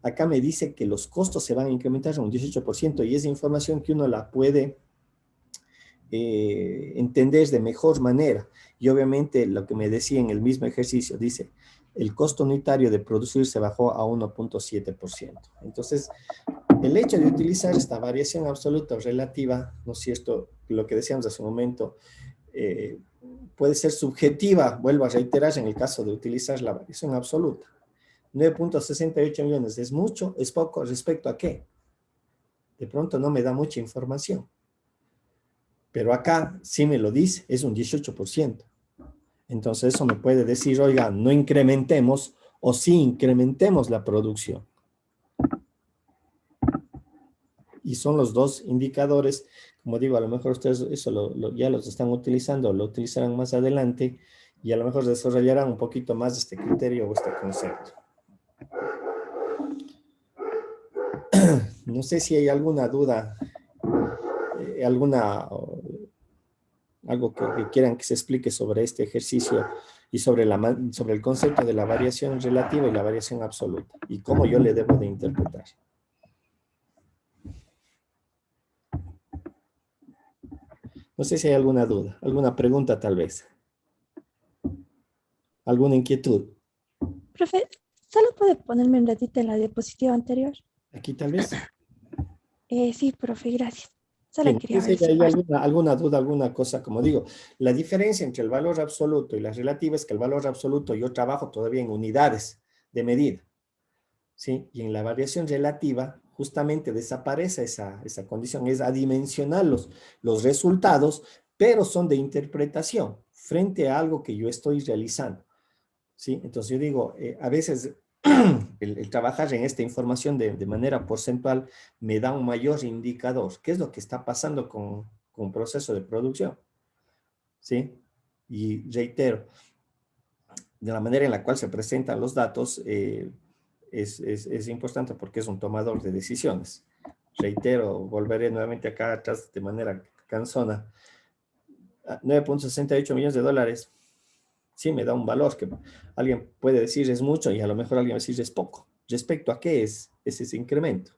Acá me dice que los costos se van a incrementar en un 18% y esa información que uno la puede entender de mejor manera. Y obviamente lo que me decía en el mismo ejercicio, dice, el costo unitario de producir se bajó a 1.7%. Entonces, el hecho de utilizar esta variación absoluta o relativa, ¿no es cierto? Lo que decíamos hace un momento, puede ser subjetiva, vuelvo a reiterar en el caso de utilizar la variación absoluta. 9.68 millones, ¿es mucho? ¿Es poco? ¿Respecto a qué? De pronto no me da mucha información. Pero acá sí me lo dice, es un 18%. Entonces eso me puede decir, oiga, no incrementemos o sí incrementemos la producción. Y son los dos indicadores, como digo, a lo mejor ustedes eso ya los están utilizando, lo utilizarán más adelante y a lo mejor desarrollarán un poquito más este criterio o este concepto. No sé si hay alguna duda, algo que quieran que se explique sobre este ejercicio y sobre el concepto de la variación relativa y la variación absoluta y cómo yo le debo de interpretar. No sé si hay alguna duda, alguna pregunta tal vez. ¿Alguna inquietud? Profe, ¿solo puede ponerme un ratito en la diapositiva anterior? Aquí tal vez. Sí, profe, gracias. Solo Bien, quería no ver sé si esa hay parte. alguna duda, alguna cosa, como digo, la diferencia entre el valor absoluto y la relativa es que el valor absoluto yo trabajo todavía en unidades de medida, ¿sí? Y en la variación relativa justamente desaparece esa condición, es adimensionar los resultados, pero son de interpretación frente a algo que yo estoy realizando, ¿sí? Entonces yo digo, a veces el trabajar en esta información de manera porcentual me da un mayor indicador. ¿Qué es lo que está pasando con un proceso de producción? ¿Sí? Y reitero, de la manera en la cual se presentan los datos, es importante porque es un tomador de decisiones. Reitero, volveré nuevamente acá atrás de manera cansona. 9.68 millones de dólares, sí me da un valor que alguien puede decir es mucho y a lo mejor alguien va a decir es poco. ¿Respecto a qué es ese incremento?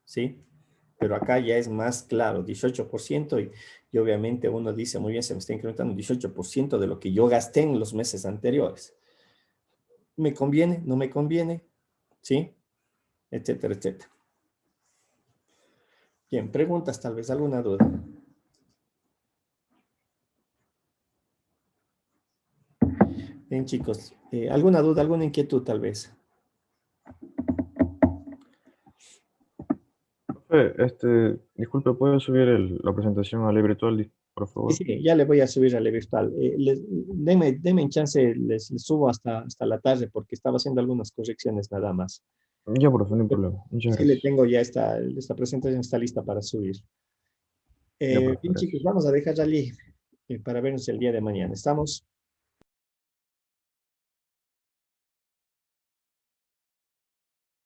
¿Sí? Pero acá ya es más claro, 18% y obviamente uno dice, muy bien, se me está incrementando 18% de lo que yo gasté en los meses anteriores. ¿Me conviene? ¿No me conviene? ¿Sí? Etcétera, etcétera. Bien, preguntas, tal vez, alguna duda. Bien, chicos, ¿alguna duda, alguna inquietud, tal vez? Disculpe, ¿puedo subir la presentación a ley virtual, por favor? Sí, sí, ya le voy a subir a la virtual. Deme chance, les subo hasta la tarde porque estaba haciendo algunas correcciones nada más. Ya, profe, no hay problema. Muchas Sí, le gracias. tengo ya esta presentación está lista para subir. Ya, profe, Bien, gracias. chicos, vamos a dejar allí para vernos el día de mañana. ¿Estamos?